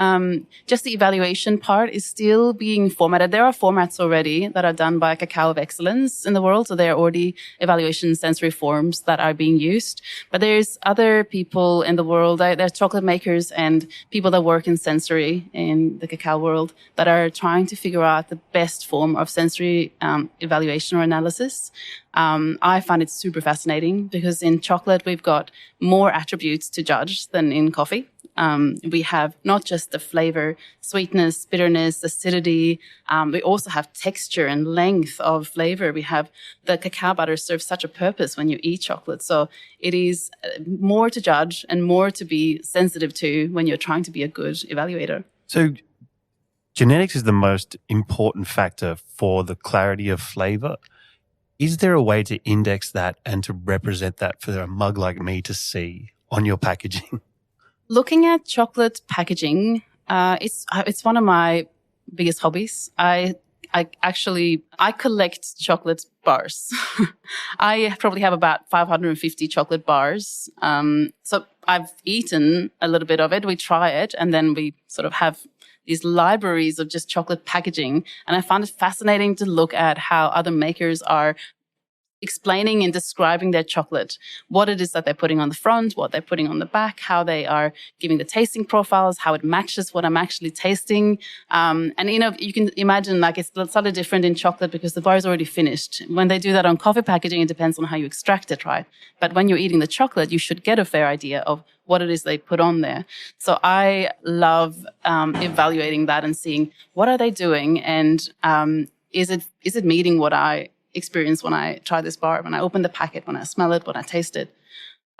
just the evaluation part is still being formatted. There are formats already that are done by Cacao of Excellence in the world. So there are already evaluation sensory forms that are being used. But there's other people in the world, there's chocolate makers and people that work in sensory in the cacao world that are trying to figure out the best form of sensory evaluation or analysis. I find it super fascinating because in chocolate, we've got more attributes to judge than in coffee. We have not just the flavor, sweetness, bitterness, acidity. We also have texture and length of flavor. We have the cacao butter serves such a purpose when you eat chocolate. So it is more to judge and more to be sensitive to when you're trying to be a good evaluator.
So genetics is the most important factor for the clarity of flavor. Is there a way to index that and to represent that for a mug like me to see on your packaging?
Looking at chocolate packaging, it's one of my biggest hobbies. I collect chocolate bars. I probably have about 550 chocolate bars. So I've eaten a little bit of it. We try it and then we sort of have these libraries of just chocolate packaging. And I find it fascinating to look at how other makers are explaining and describing their chocolate, what it is that they're putting on the front, what they're putting on the back, how they are giving the tasting profiles, how it matches what I'm actually tasting. And, you can imagine like it's slightly different in chocolate because the bar is already finished. When they do that on coffee packaging, it depends on how you extract it, right? But when you're eating the chocolate, you should get a fair idea of what it is they put on there. So I love evaluating that and seeing what are they doing and is it meeting what I experience when I try this bar, when I open the packet, when I smell it, when I taste it.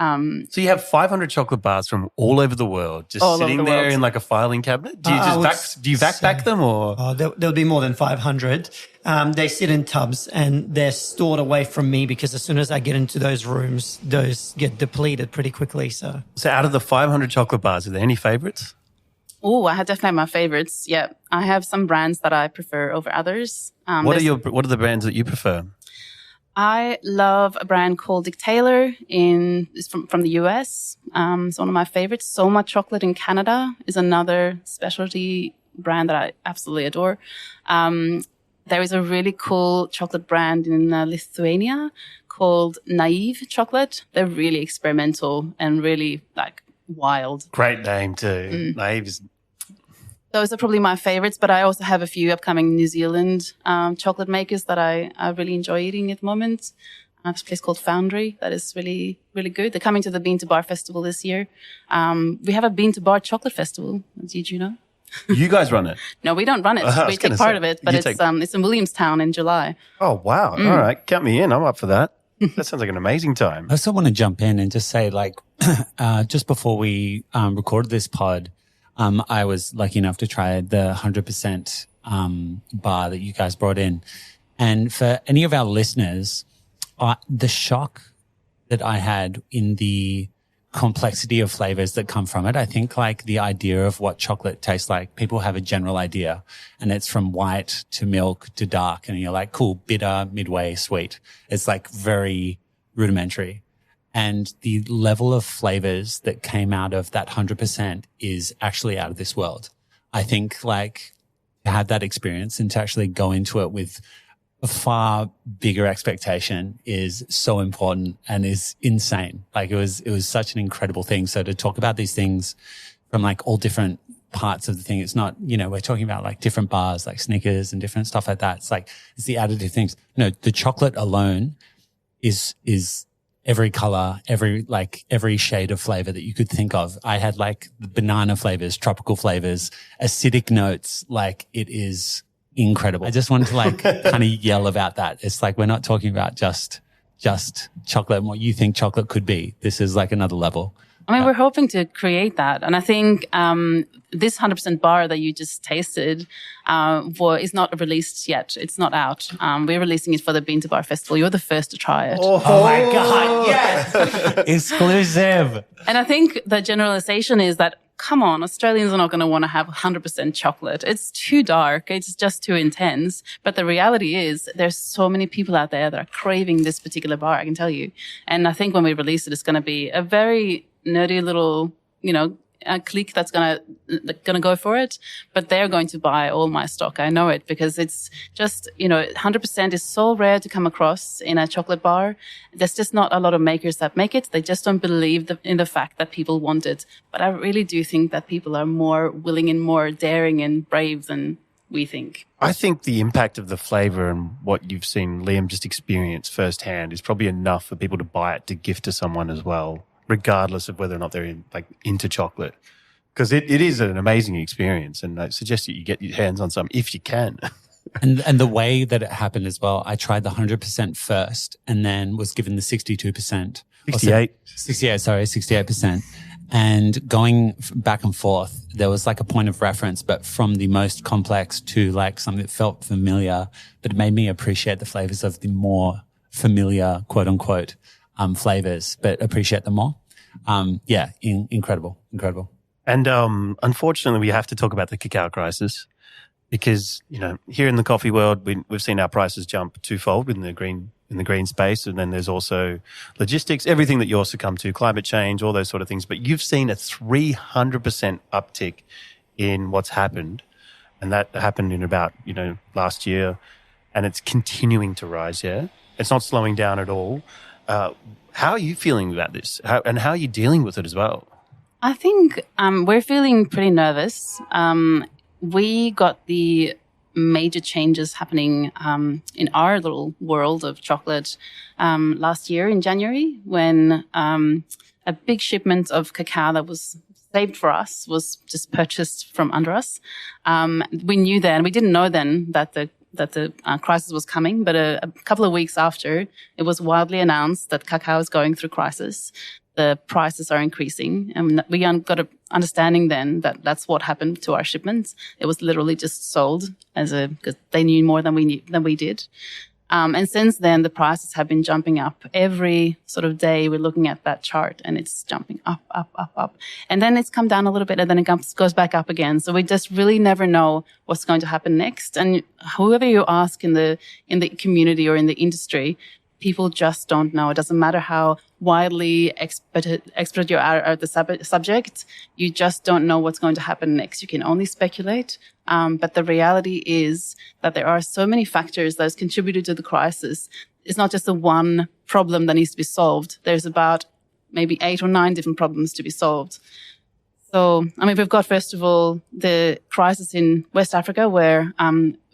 So you have 500 chocolate bars from all over the world, just sitting there in like a filing cabinet. Do you vac them or?
There'll be more than 500. They sit in tubs and they're stored away from me because as soon as I get into those rooms, those get depleted pretty quickly. So
out of the 500 chocolate bars, are there any favorites?
Oh, I definitely have my favorites. Yeah, I have some brands that I prefer over others.
What are the brands that you prefer?
I love a brand called Dictator. It's from the US. It's one of my favorites. Soma Chocolate in Canada is another specialty brand that I absolutely adore. There is a really cool chocolate brand in Lithuania called Naive Chocolate. They're really experimental and really like wild.
Great name too. Naive is...
Those are probably my favorites, but I also have a few upcoming New Zealand chocolate makers that I really enjoy eating at the moment. I have a place called Foundry that is really, really good. They're coming to the Bean to Bar Festival this year. We have a Bean to Bar Chocolate Festival. Did you know?
You guys run it?
No, we don't run it. We take part of it, but it's in Williamstown in July.
Oh, wow. All right. Count me in. I'm up for that. That sounds like an amazing time.
I also want to jump in and just say, like, just before we recorded this pod, I was lucky enough to try the 100% bar that you guys brought in. And for any of our listeners, the shock that I had in the complexity of flavors that come from it, I think like the idea of what chocolate tastes like, people have a general idea and it's from white to milk to dark. And you're like, cool, bitter, midway, sweet. It's like very rudimentary. And the level of flavors that came out of that 100% is actually out of this world. I think like to have that experience and to actually go into it with a far bigger expectation is so important and is insane. Like it was such an incredible thing. So to talk about these things from like all different parts of the thing, it's not, we're talking about like different bars, like Snickers and different stuff like that. It's like, it's the additive things. No, the chocolate alone is every color, every shade of flavor that you could think of. I had like the banana flavors, tropical flavors, acidic notes. Like it is incredible. I just wanted to like kind of yell about that. It's like, we're not talking about just chocolate and what you think chocolate could be. This is like another level.
I mean, we're hoping to create that. And I think this 100% bar that you just tasted is not released yet. It's not out. We're releasing it for the Bean to Bar Festival. You're the first to try it.
Oh my God, yes! Exclusive.
And I think the generalization is that, come on, Australians are not going to want to have 100% chocolate. It's too dark. It's just too intense. But the reality is there's so many people out there that are craving this particular bar, I can tell you. And I think when we release it, it's going to be a very nerdy little, a clique that's gonna go for it, but they're going to buy all my stock. I know it because it's just, 100% is so rare to come across in a chocolate bar. There's just not a lot of makers that make it. They just don't believe in the fact that people want it. But I really do think that people are more willing and more daring and brave than we think.
I think the impact of the flavor and what you've seen Liam just experience firsthand is probably enough for people to buy it to gift to someone as well, regardless of whether or not they're into chocolate. Because it is an amazing experience, and I suggest that you get your hands on some if you can.
And the way that it happened as well, I tried the 100% first and then was given the 62%. 68%. And going back and forth, there was like a point of reference, but from the most complex to like something that felt familiar, but it made me appreciate the flavors of the more familiar, quote unquote, flavors, but appreciate them more. Incredible.
And unfortunately, we have to talk about the cacao crisis because, here in the coffee world, we've seen our prices jump twofold in the green space. And then there's also logistics, everything that you succumb to, climate change, all those sort of things. But you've seen a 300% uptick in what's happened. And that happened in about, last year. And it's continuing to rise, yeah? It's not slowing down at all. How are you feeling about this? And how are you dealing with it as well?
I think we're feeling pretty nervous. We got the major changes happening in our little world of chocolate last year in January, when a big shipment of cacao that was saved for us was just purchased from under us. We knew then, we didn't know then that the crisis was coming, but a couple of weeks after, it was widely announced that cacao is going through crisis. The prices are increasing, and we got an understanding then that that's what happened to our shipments. It was literally just sold because they knew more than we did. And since then, the prices have been jumping up. Every sort of day, we're looking at that chart, and it's jumping up, up, up, up. And then it's come down a little bit, and then it goes back up again. So we just really never know what's going to happen next. And whoever you ask in the community or in the industry, people just don't know. It doesn't matter how widely expert you are at the subject. You just don't know what's going to happen next. You can only speculate. But the reality is that there are so many factors that has contributed to the crisis. It's not just the one problem that needs to be solved. There's about maybe 8 or 9 different problems to be solved. So, I mean, we've got, first of all, the crisis in West Africa, where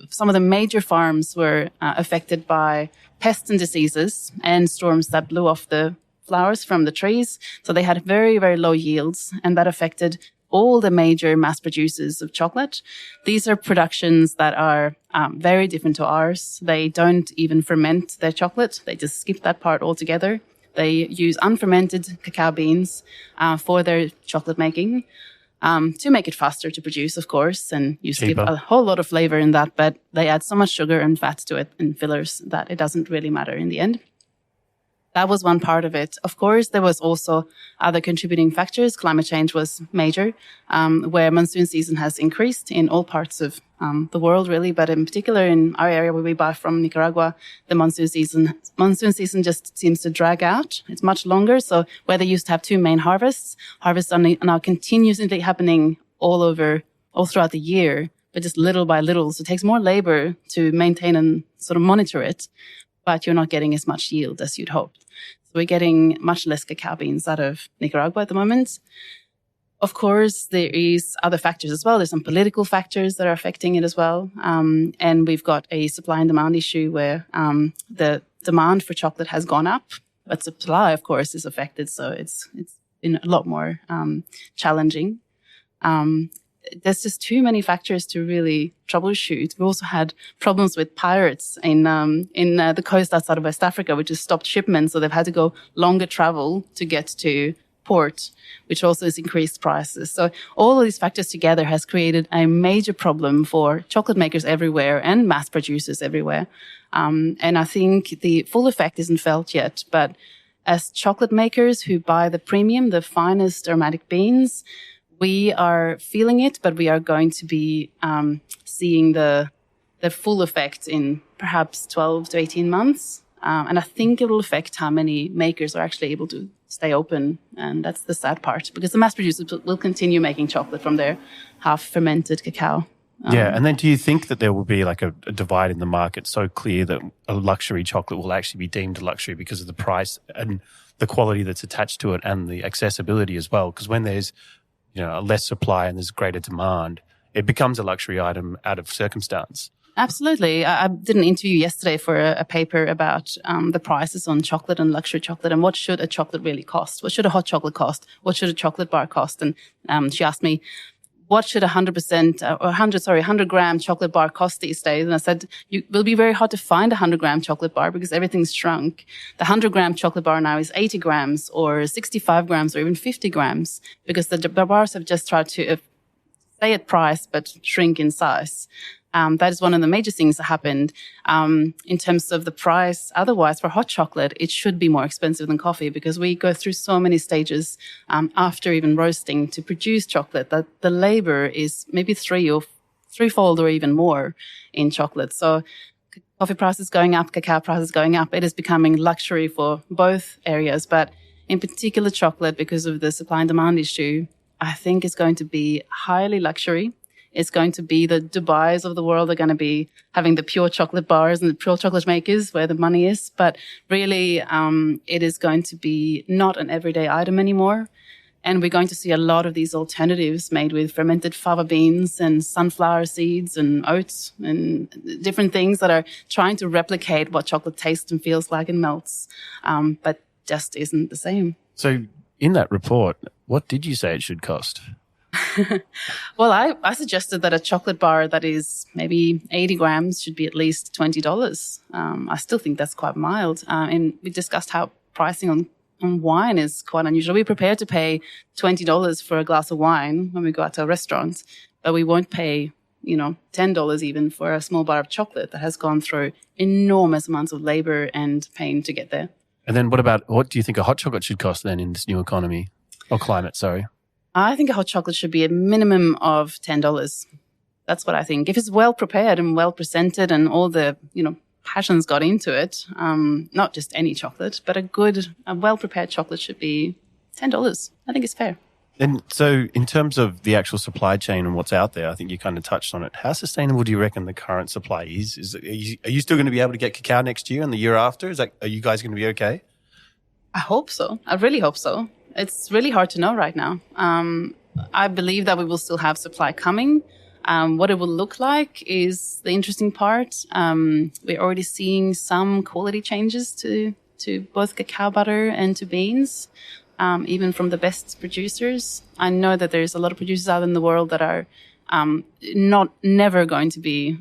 some of the major farms were affected by pests and diseases and storms that blew off the flowers from the trees. So they had very, very low yields, and that affected all the major mass producers of chocolate. These are productions that are very different to ours. They don't even ferment their chocolate. They just skip that part altogether. They use unfermented cacao beans for their chocolate making to make it faster to produce, of course, and you skip a whole lot of flavor in that, but they add so much sugar and fat to it and fillers that it doesn't really matter in the end. That was one part of it. Of course, there was also other contributing factors. Climate change was major, where monsoon season has increased in all parts of the world, really, but in particular in our area where we buy from, Nicaragua, the monsoon season just seems to drag out. It's much longer. So where they used to have 2 main harvests are now continuously happening all throughout the year, but just little by little. So it takes more labor to maintain and sort of monitor it, but you're not getting as much yield as you'd hoped. So we're getting much less cacao beans out of Nicaragua at the moment. Of course, there is other factors as well. There's some political factors that are affecting it as well. And we've got a supply and demand issue where the demand for chocolate has gone up, but supply, of course, is affected. So it's been a lot more challenging. There's just too many factors to really troubleshoot. We also had problems with pirates in the coast outside of West Africa, which has stopped shipments. So they've had to go longer travel to get to port, which also has increased prices. So all of these factors together has created a major problem for chocolate makers everywhere and mass producers everywhere. And I think the full effect isn't felt yet, but as chocolate makers who buy the premium, the finest aromatic beans, we are feeling it, but we are going to be seeing the full effect in perhaps 12 to 18 months. And I think it will affect how many makers are actually able to stay open. And that's the sad part, because the mass producers will continue making chocolate from their half-fermented cacao.
Yeah, and then do you think that there will be like a divide in the market so clear that a luxury chocolate will actually be deemed a luxury because of the price and the quality that's attached to it and the accessibility as well? Because when there's a less supply and there's greater demand, it becomes a luxury item out of circumstance.
Absolutely. I did an interview yesterday for a paper about the prices on chocolate and luxury chocolate and what should a chocolate really cost? What should a hot chocolate cost? What should a chocolate bar cost? And she asked me, what should 100-gram chocolate bar cost these days? And I said, it will be very hard to find a 100-gram chocolate bar because everything's shrunk. The 100-gram chocolate bar now is 80 grams or 65 grams or even 50 grams because the bars have just tried to stay at price but shrink in size. That is one of the major things that happened in terms of the price. Otherwise, for hot chocolate, it should be more expensive than coffee because we go through so many stages after even roasting to produce chocolate that the labor is maybe threefold or even more in chocolate. So coffee prices going up, cacao prices going up. It is becoming luxury for both areas, but in particular chocolate, because of the supply and demand issue, I think is going to be highly luxury. It's going to be the Dubais of the world are going to be having the pure chocolate bars and the pure chocolate makers where the money is. But really, it is going to be not an everyday item anymore. And we're going to see a lot of these alternatives made with fermented fava beans and sunflower seeds and oats and different things that are trying to replicate what chocolate tastes and feels like and melts, but just isn't the same.
So in that report, what did you say it should cost?
Well, I suggested that a chocolate bar that is maybe 80 grams should be at least $20. I still think that's quite mild. And we discussed how pricing on wine is quite unusual. We're prepared to pay $20 for a glass of wine when we go out to a restaurant, but we won't pay, $10 even for a small bar of chocolate that has gone through enormous amounts of labor and pain to get there.
And then what do you think a hot chocolate should cost then in this new economy or climate, sorry?
I think a hot chocolate should be a minimum of $10. That's what I think. If it's well prepared and well presented and all the, passions got into it, not just any chocolate, but a well-prepared chocolate should be $10. I think it's fair.
And so in terms of the actual supply chain and what's out there, I think you kind of touched on it. How sustainable do you reckon the current supply is? Are you still going to be able to get cacao next year and the year after? Are you guys going to be okay?
I hope so. I really hope so. It's really hard to know right now. I believe that we will still have supply coming. What it will look like is the interesting part. We're already seeing some quality changes to both cacao butter and to beans, even from the best producers. I know that there's a lot of producers out in the world that are never going to be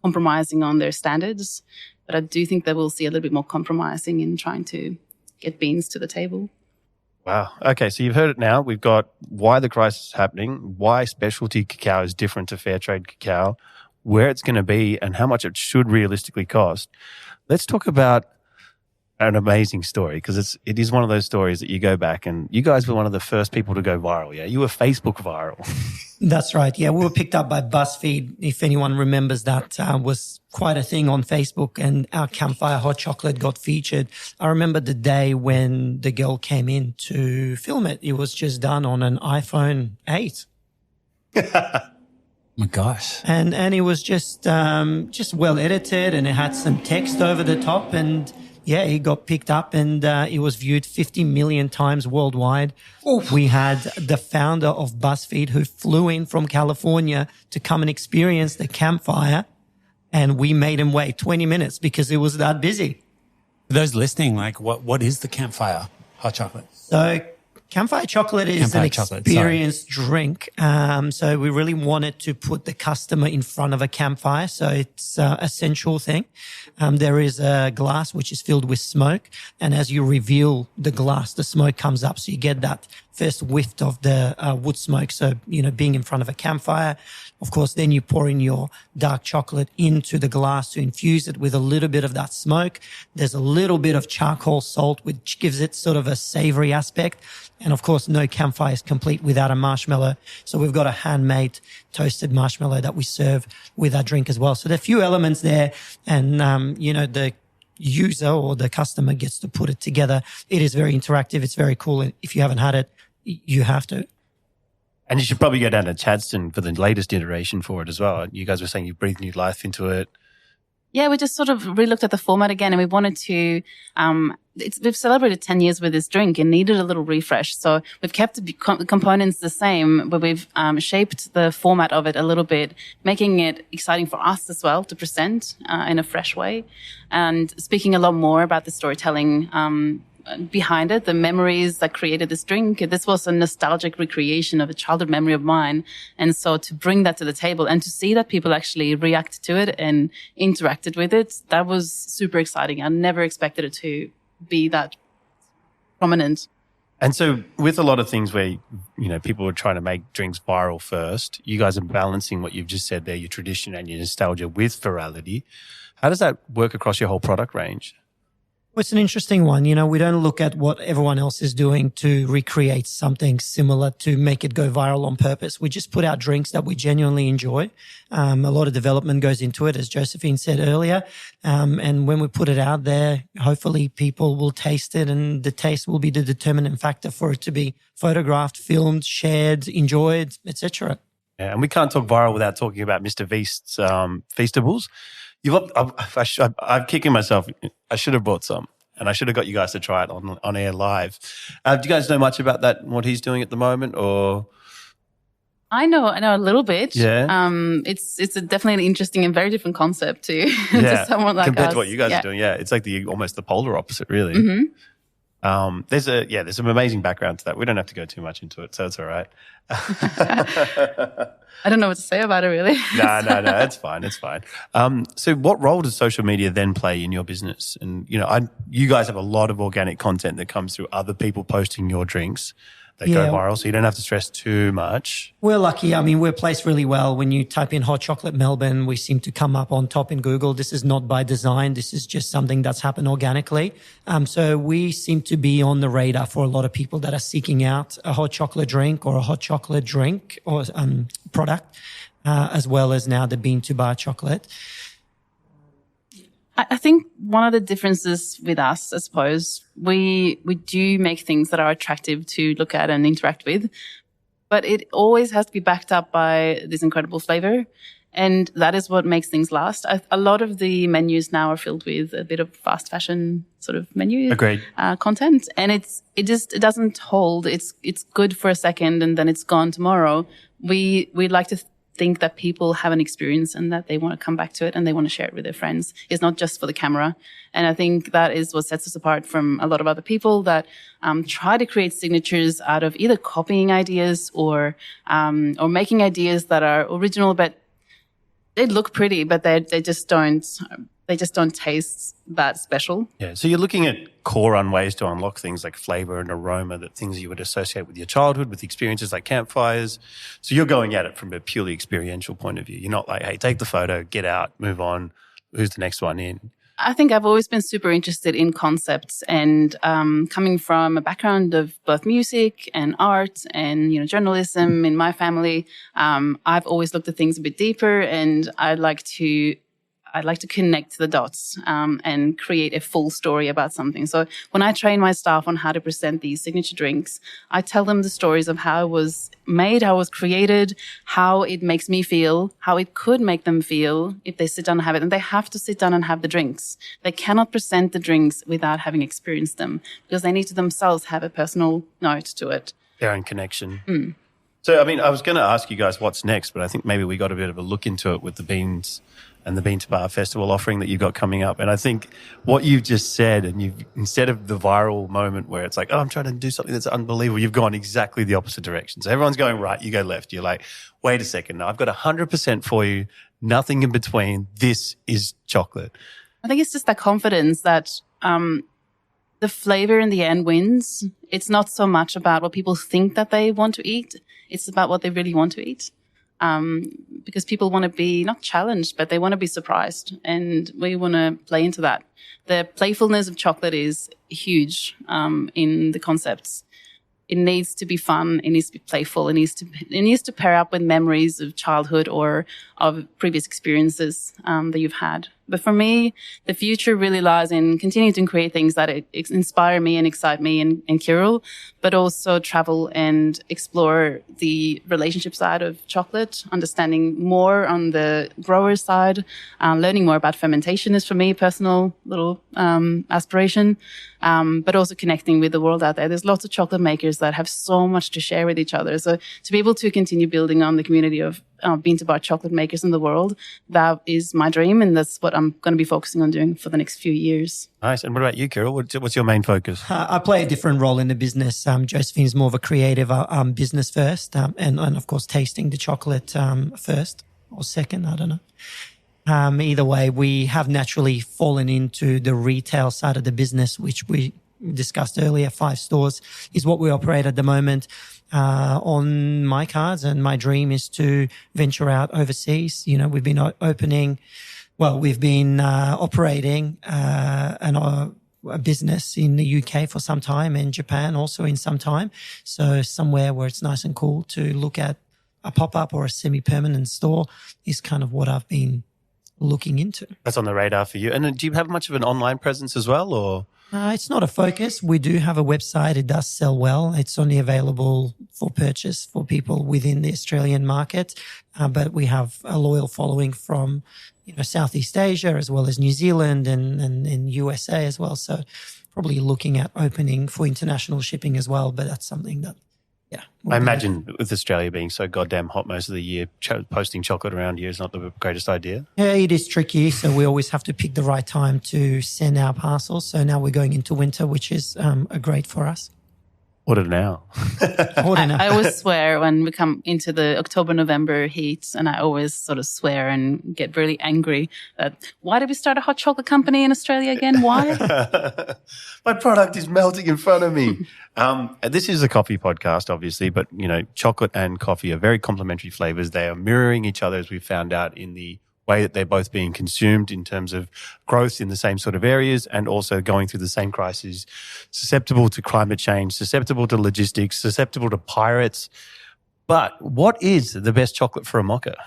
compromising on their standards, but I do think that we'll see a little bit more compromising in trying to get beans to the table.
Wow. Okay, so you've heard it now. We've got why the crisis is happening, why specialty cacao is different to fair trade cacao, where it's going to be, and how much it should realistically cost. Let's talk about an amazing story, because it is one of those stories that you go back and you guys were one of the first people to go viral. Yeah, you were Facebook viral.
That's right. Yeah, we were picked up by BuzzFeed. If anyone remembers, that was quite a thing on Facebook, and our campfire hot chocolate got featured. I remember the day when the girl came in to film it. It was just done on an iPhone 8.
My gosh.
And it was just well edited, and it had some text over the top, and yeah, it got picked up, and it was viewed 50 million times worldwide. Oof. We had the founder of BuzzFeed who flew in from California to come and experience the campfire, and we made him wait 20 minutes because it was that busy.
For those listening, what is the campfire hot chocolate?
So campfire chocolate is an experienced drink. So we really wanted to put the customer in front of a campfire. So it's a sensual thing. There is a glass which is filled with smoke. And as you reveal the glass, the smoke comes up. So you get that first whiff of the wood smoke. So, being in front of a campfire, of course, then you pour in your dark chocolate into the glass to infuse it with a little bit of that smoke. There's a little bit of charcoal salt, which gives it sort of a savory aspect. And of course, no campfire is complete without a marshmallow. So we've got a handmade toasted marshmallow that we serve with our drink as well. So there are a few elements there, and, the user or the customer gets to put it together. It is very interactive. It's very cool. And if you haven't had it, you have to.
And you should probably go down to Chadstone for the latest iteration for it as well. You guys were saying you breathed new life into it.
Yeah, we just sort of relooked at the format again, and we wanted to, we've celebrated 10 years with this drink and needed a little refresh. So we've kept the components the same, but we've shaped the format of it a little bit, making it exciting for us as well to present in a fresh way, and speaking a lot more about the storytelling behind it, the memories that created this drink. This was a nostalgic recreation of a childhood memory of mine. And so to bring that to the table and to see that people actually reacted to it and interacted with it, that was super exciting. I never expected it to be that prominent.
And so with a lot of things where, people are trying to make drinks viral first, you guys are balancing what you've just said there, your tradition and your nostalgia with virality. How does that work across your whole product range?
Well, it's an interesting one. We don't look at what everyone else is doing to recreate something similar to make it go viral on purpose. We just put out drinks that we genuinely enjoy. A lot of development goes into it, as Josephine said earlier. And when we put it out there, hopefully people will taste it, and the taste will be the determinant factor for it to be photographed, filmed, shared, enjoyed, etc.
Yeah, and we can't talk viral without talking about Mr. Beast's Feastables. I'm kicking myself. I should have bought some, and I should have got you guys to try it on air live. Do you guys know much about that, what he's doing at the moment, or?
I know a little bit.
Yeah.
It's definitely an interesting and very different concept to someone like
compared
us.
to what you guys are doing. Yeah, it's like almost the polar opposite, really. Mm-hmm. There's some amazing background to that. We don't have to go too much into it, so it's all right.
I don't know what to say about it, really.
No, it's fine. It's fine. So what role does social media then play in your business? And, you guys have a lot of organic content that comes through other people posting your drinks that go viral, so you don't have to stress too much.
We're lucky. I mean, we're placed really well. When you type in hot chocolate Melbourne, we seem to come up on top in Google. This is not by design. This is just something that's happened organically. So we seem to be on the radar for a lot of people that are seeking out a hot chocolate drink or a hot chocolate drink or product, as well as now the bean to bar chocolate.
I think one of the differences with us, I suppose, we do make things that are attractive to look at and interact with, but it always has to be backed up by this incredible flavor. And that is what makes things last. A lot of the menus now are filled with a bit of fast fashion sort of menu content. And it doesn't hold. It's good for a second and then it's gone tomorrow. We like to think that people have an experience and that they want to come back to it and they want to share it with their friends. It's not just for the camera. And I think that is what sets us apart from a lot of other people that try to create signatures out of either copying ideas or making ideas that are original, but they look pretty, but they just don't taste that special.
Yeah. So you're looking at core on ways to unlock things like flavor and aroma, that things you would associate with your childhood, with experiences like campfires. So you're going at it from a purely experiential point of view. You're not like, hey, take the photo, get out, move on. Who's the next one in?
I think I've always been super interested in concepts and coming from a background of both music and art and, journalism in my family, I've always looked at things a bit deeper, and I'd like to connect the dots and create a full story about something. So when I train my staff on how to present these signature drinks, I tell them the stories of how it was made, how it was created, how it makes me feel, how it could make them feel if they sit down and have it. And they have to sit down and have the drinks. They cannot present the drinks without having experienced them, because they need to themselves have a personal note to it.
Their own connection. Mm. So, I was going to ask you guys what's next, but I think maybe we got a bit of a look into it with the beans and the Bean to Bar Festival offering that you've got coming up. And I think what you've just said, and instead of the viral moment where it's like, oh, I'm trying to do something that's unbelievable, you've gone exactly the opposite direction. So everyone's going right, you go left. You're like, wait a second, now I've got 100% for you, nothing in between. This is chocolate.
I think it's just that confidence that the flavor in the end wins. It's not so much about what people think that they want to eat. It's about what they really want to eat. Because people want to be not challenged, but they want to be surprised. And we want to play into that. The playfulness of chocolate is huge in the concepts. It needs to be fun. It needs to be playful. It needs to pair up with memories of childhood or of previous experiences that you've had. But for me, the future really lies in continuing to create things that inspire me and excite me and Kiril, but also travel and explore the relationship side of chocolate, understanding more on the grower side, learning more about fermentation is for me a personal little aspiration, but also connecting with the world out there. There's lots of chocolate makers that have so much to share with each other. So to be able to continue building on the community of bean to bar chocolate makers in the world, that is my dream, and that's what I'm going to be focusing on doing for the next few years.
Nice. And what about you, Kiril? What's your main focus?
I play a different role in the business. Josephine is more of a creative business first, and of course tasting the chocolate first or second, I don't know. Either way, we have naturally fallen into the retail side of the business, which we discussed earlier. 5 stores is what we operate at the moment. On my cards, and my dream is to venture out overseas. We've been operating a business in the UK for some time, and Japan also in some time. So somewhere where it's nice and cool to look at a pop-up or a semi-permanent store is kind of what I've been looking into.
That's on the radar for you. And do you have much of an online presence as well, or?
It's not a focus. We do have a website. It does sell well. It's only available for purchase for people within the Australian market. But we have a loyal following from, Southeast Asia as well as New Zealand and USA as well. So probably looking at opening for international shipping as well. But that's something that,
I imagine with Australia being so goddamn hot most of the year, posting chocolate around here is not the greatest idea.
Yeah, it is tricky. So we always have to pick the right time to send our parcels. So now we're going into winter, which is great for us.
Order now.
I always swear when we come into the October, November heat, and I always sort of swear and get really angry that why did we start a hot chocolate company in Australia again? Why?
My product is melting in front of me. This is a coffee podcast, obviously, but, chocolate and coffee are very complementary flavors. They are mirroring each other, as we've found out, in the way that they're both being consumed in terms of growth in the same sort of areas and also going through the same crises, susceptible to climate change, susceptible to logistics, susceptible to pirates. But what is the best chocolate for a mocha?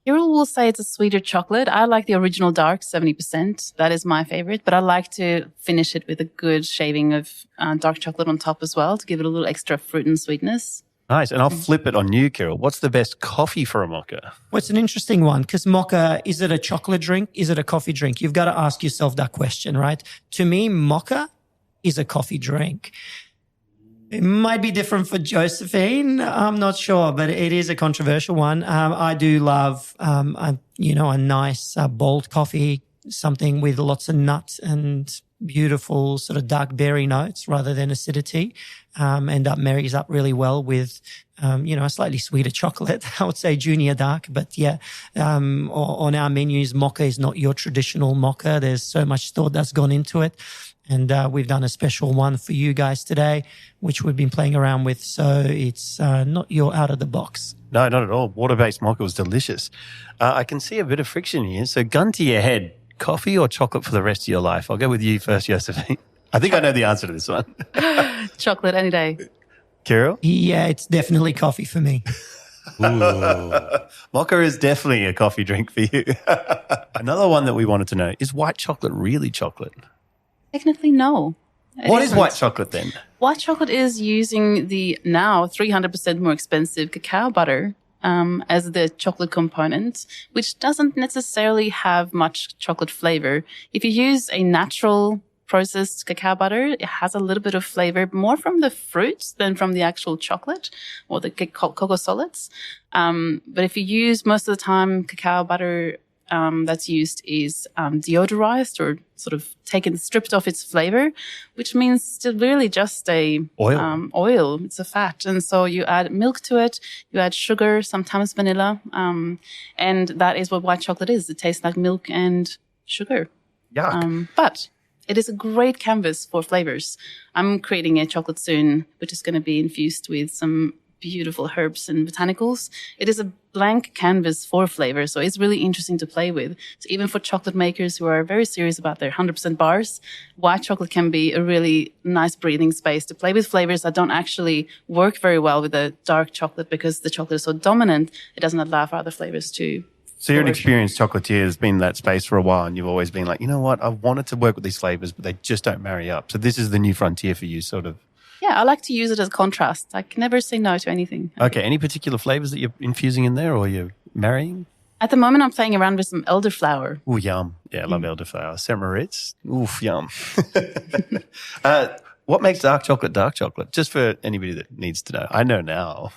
Kiril will say it's a sweeter chocolate. I like the original dark, 70%. That is my favorite. But I like to finish it with a good shaving of dark chocolate on top as well to give it a little extra fruit and sweetness.
Nice. And I'll flip it on you, Kiril. What's the best coffee for a mocha?
Well, it's an interesting one because mocha, is it a chocolate drink? Is it a coffee drink? You've got to ask yourself that question, right? To me, mocha is a coffee drink. It might be different for Josephine. I'm not sure, but it is a controversial one. I do love, a nice bold coffee, something with lots of nuts and beautiful sort of dark berry notes rather than acidity. And that marries up really well with, a slightly sweeter chocolate. I would say junior dark, but on our menus, mocha is not your traditional mocha. There's so much thought that's gone into it. And we've done a special one for you guys today, which we've been playing around with. So it's not your out of the box.
No, not at all. Water-based mocha was delicious. I can see a bit of friction here. So gun to your head, coffee or chocolate for the rest of your life? I'll go with you first, Josephine. I think I know the answer to this one.
Chocolate any day.
Kiril?
Yeah, it's definitely coffee for me.
Mocha is definitely a coffee drink for you. Another one that we wanted to know, is white chocolate really chocolate?
Technically, no.
What is white chocolate then?
White chocolate is using the now 300% more expensive cacao butter as the chocolate component, which doesn't necessarily have much chocolate flavor. If you use a natural processed cacao butter, it has a little bit of flavor, more from the fruit than from the actual chocolate or the cocoa solids. But if you use most of the time cacao butter that's used is deodorized or sort of stripped off its flavor, which means it's really just a oil. It's a fat. And so you add milk to it, you add sugar, sometimes vanilla, and that is what white chocolate is. It tastes like milk and sugar.
Yuck.
But it is a great canvas for flavors. I'm creating a chocolate soon, which is going to be infused with some beautiful herbs and botanicals. It is a blank canvas for flavor, so it's really interesting to play with. So even for chocolate makers who are very serious about their 100% bars, white chocolate can be a really nice breathing space to play with flavors that don't actually work very well with the dark chocolate because the chocolate is so dominant, it doesn't allow for other flavors to.
So you're an experienced chocolatier who's been in that space for a while and you've always been like, you know what, I've wanted to work with these flavors, but they just don't marry up. So this is the new frontier for you, sort of.
Yeah, I like to use it as contrast. I can never say no to anything.
Okay, any particular flavors that you're infusing in there or you're marrying?
At the moment, I'm playing around with some elderflower.
Ooh, yum. Yeah, I love elderflower. Saint Moritz. Oof, yum. What makes dark chocolate dark chocolate? Just for anybody that needs to know. I know now.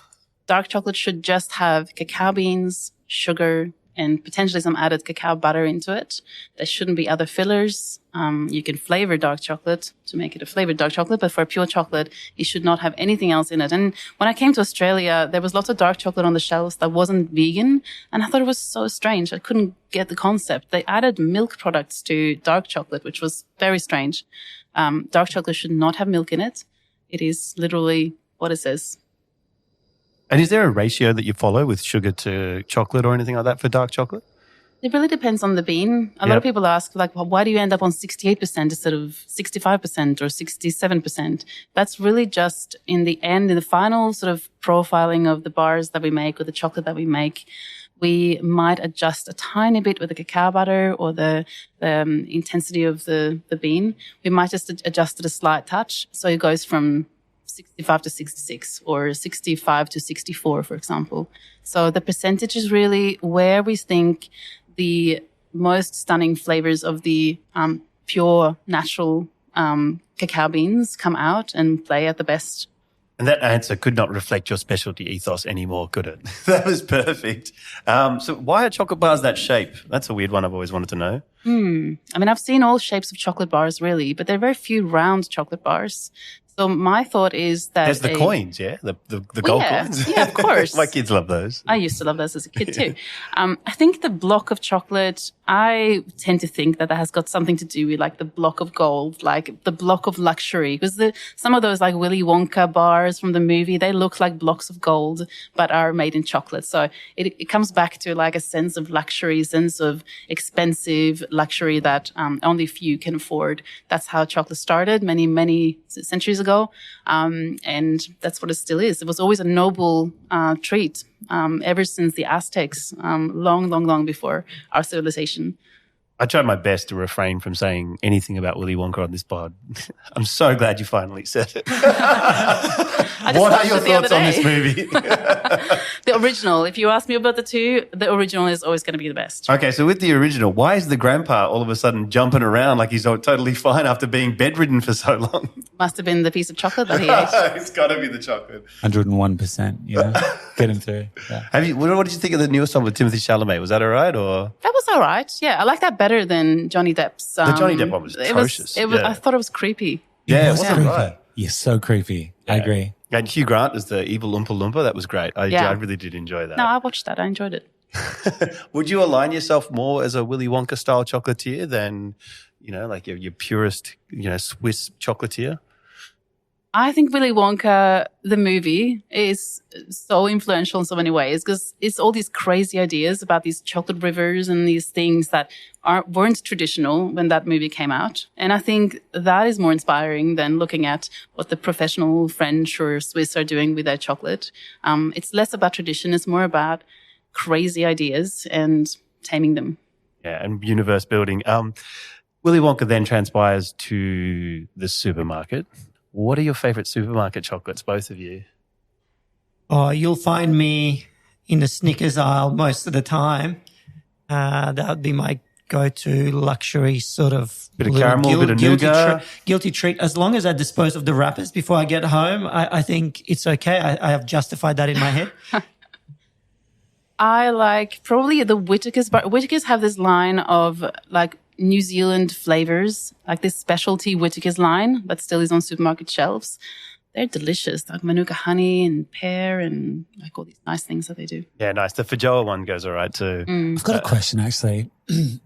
Dark chocolate should just have cacao beans, sugar, and potentially some added cacao butter into it. There shouldn't be other fillers. You can flavor dark chocolate to make it a flavored dark chocolate, but for a pure chocolate, you should not have anything else in it. And when I came to Australia, there was lots of dark chocolate on the shelves that wasn't vegan, and I thought it was so strange. I couldn't get the concept. They added milk products to dark chocolate, which was very strange. Dark chocolate should not have milk in it. It is literally what it says.
And is there a ratio that you follow with sugar to chocolate or anything like that for dark chocolate?
It really depends on the bean. A lot of people ask, like, well, why do you end up on 68% instead of 65% or 67%? That's really just in the end, in the final sort of profiling of the bars that we make or the chocolate that we make. we might adjust a tiny bit with the cacao butter or the intensity of the bean. We might just adjust it a slight touch. So it goes from 65 to 66 or 65 to 64, for example. So the percentage is really where we think the most stunning flavors of the pure, natural cacao beans come out and play at the best.
And that answer could not reflect your specialty ethos anymore, could it? That was perfect. So why are chocolate bars that shape? That's a weird one I've always wanted to know.
I mean, I've seen all shapes of chocolate bars, really, but there are very few round chocolate bars. So my thought is that
there's the coins, yeah? The gold coins?
Yeah, of course.
My kids love those.
I used to love those as a kid too. I think the block of chocolate, I tend to think that has got something to do with like the block of gold, like the block of luxury. Because some of those like Willy Wonka bars from the movie, they look like blocks of gold, but are made in chocolate. So it comes back to like a sense of luxury, sense of expensive luxury that only few can afford. That's how chocolate started many, many centuries ago. And that's what it still is. It was always a noble treat ever since the Aztecs, long before our civilization.
I tried my best to refrain from saying anything about Willy Wonka on this pod. I'm so glad you finally said it. What are your thoughts on this movie?
The original. If you ask me about the two, the original is always going to be the best.
Okay, so with the original, why is the grandpa all of a sudden jumping around like he's totally fine after being bedridden for so long?
Must have been the piece of chocolate that he ate.
It's got to be the chocolate.
101%, you know, get him through. Yeah.
What did you think of the newest one with Timothy Chalamet? Was that all right? Or
that was all right. Yeah, I like that better than Johnny Depp's.
The Johnny Depp one was atrocious.
I thought it was creepy.
Yeah, it wasn't right.
Yeah, so creepy. Yeah. I agree.
And Hugh Grant as the evil Oompa Loompa. That was great. I really did enjoy that.
No, I watched that. I enjoyed it.
Would you align yourself more as a Willy Wonka style chocolatier than, like your purist, Swiss chocolatier?
I think Willy Wonka, the movie, is so influential in so many ways because it's all these crazy ideas about these chocolate rivers and these things that weren't traditional when that movie came out. And I think that is more inspiring than looking at what the professional French or Swiss are doing with their chocolate. It's less about tradition. It's more about crazy ideas and taming them.
Yeah, and universe building. Willy Wonka then transpires to the supermarket. What are your favorite supermarket chocolates, both of you?
Oh, you'll find me in the Snickers aisle most of the time. That would be my go-to luxury sort of
bit of caramel, bit of nougat.
Guilty treat. As long as I dispose of the wrappers before I get home, I think it's okay. I have justified that in my head.
I like probably the Whittaker's. But Whittaker's have this line of like New Zealand flavors, like this specialty Whittaker's line that still is on supermarket shelves. They're delicious, like Manuka honey and pear and like all these nice things that they do.
Yeah, nice. The Feijoa one goes all right too.
I've got a question actually.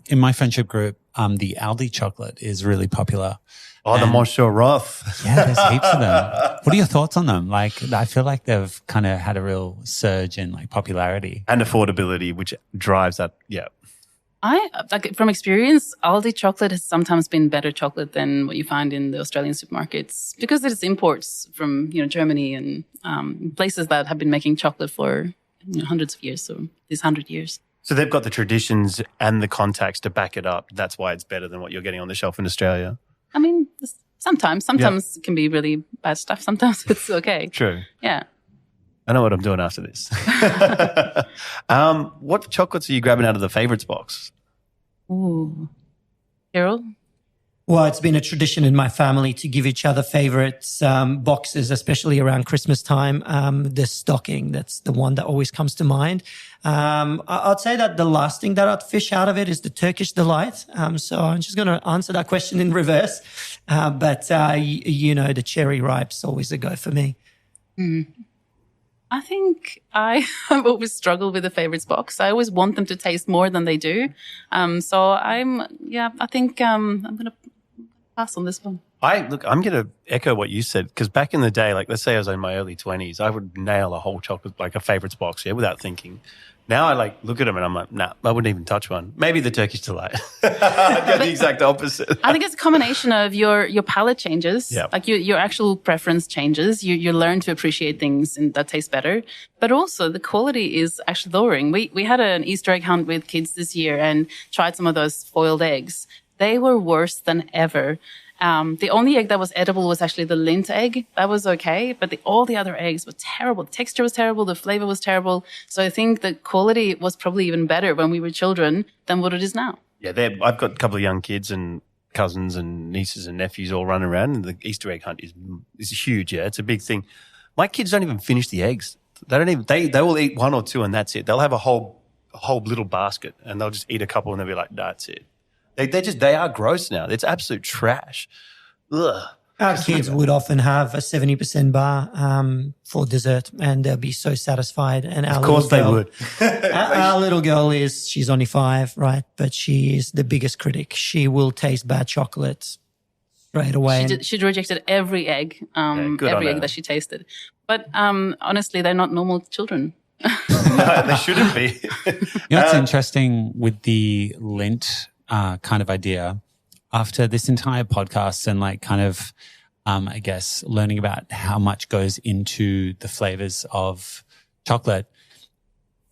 In my friendship group, the Aldi chocolate is really popular.
Oh, the Monsieur Roth.
Yeah, there's heaps of them. What are your thoughts on them? Like, I feel like they've kind of had a real surge in like popularity.
And affordability, which drives that, yeah.
From experience, Aldi chocolate has sometimes been better chocolate than what you find in the Australian supermarkets because it is imports from, Germany and places that have been making chocolate for hundreds of years, so these 100 years.
So they've got the traditions and the contacts to back it up. That's why it's better than what you're getting on the shelf in Australia.
I mean, sometimes it can be really bad stuff. Sometimes it's okay.
True.
Yeah.
I know what I'm doing after this. What chocolates are you grabbing out of the favourites box?
Ooh. Kiril?
Well, it's been a tradition in my family to give each other favorites boxes, especially around Christmas time. The stocking, that's the one that always comes to mind. I'd say that the last thing that I'd fish out of it is the Turkish Delight. So I'm just going to answer that question in reverse. But the cherry ripe's always a go for me.
I think I have always struggled with the favorites box. I always want them to taste more than they do. I think I'm going to pass on this one.
I'm going to echo what you said because back in the day, like let's say I was in my early 20s, I would nail a whole chocolate, like a favorites box, without thinking. Now I look at them and I'm like, nah, I wouldn't even touch one. Maybe the Turkish delight. I'd go the exact opposite.
I think it's a combination of your palate changes,
Yeah.
like your actual preference changes. You learn to appreciate things and that taste better. But also the quality is actually lowering. We had an Easter egg hunt with kids this year and tried some of those foiled eggs. They were worse than ever. The only egg that was edible was actually the Lindt egg. That was okay. But all the other eggs were terrible. The texture was terrible. The flavor was terrible. So I think the quality was probably even better when we were children than what it is now.
Yeah, I've got a couple of young kids and cousins and nieces and nephews all running around, and the Easter egg hunt is huge. Yeah, it's a big thing. My kids don't even finish the eggs. They don't even. They will eat one or two and that's it. They'll have a whole little basket and they'll just eat a couple and they'll be like, that's it. They are gross now. It's absolute trash. Ugh.
Our kids would often have a 70% bar for dessert, and they'll be so satisfied. And
Of course they would.
Our little girl she's only 5, right? But she is the biggest critic. She will taste bad chocolate straight away.
She rejected every egg, every egg that she tasted. But honestly, they're not normal children.
No, they shouldn't be.
You know what's interesting with the Lindt kind of idea? After this entire podcast and I guess learning about how much goes into the flavors of chocolate,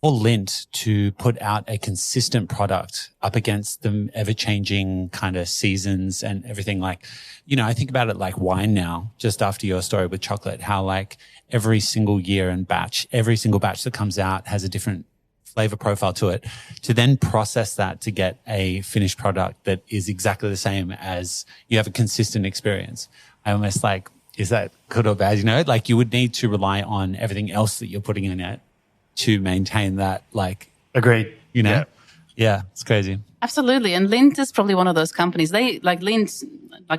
for Lindt to put out a consistent product up against the ever-changing kind of seasons and everything, I think about it like wine now, just after your story with chocolate, how every single year and every single batch that comes out has a different flavor profile to it, to then process that to get a finished product that is exactly the same as you have a consistent experience. I almost is that good or bad? You would need to rely on everything else that you're putting in it to maintain that,
Agreed.
Yeah, it's crazy.
Absolutely. And Lindt is probably one of those companies. They, Lindt,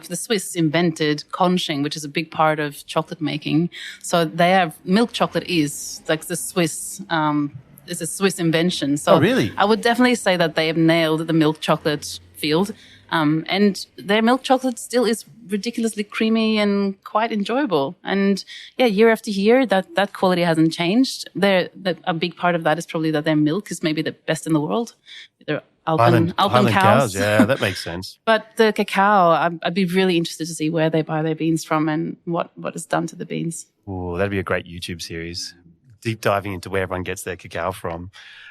the Swiss invented conching, which is a big part of chocolate making. So they have, milk chocolate is the Swiss, it's a Swiss invention. So
really?
I would definitely say that they have nailed the milk chocolate field. And their milk chocolate still is ridiculously creamy and quite enjoyable. And year after year, that quality hasn't changed. A big part of that is probably that their milk is maybe the best in the world. They're Alpen cows.
Yeah, that makes sense.
But the cacao, I'd be really interested to see where they buy their beans from and what is done to the beans.
Oh, that'd be a great YouTube series. Deep diving into where everyone gets their cacao from.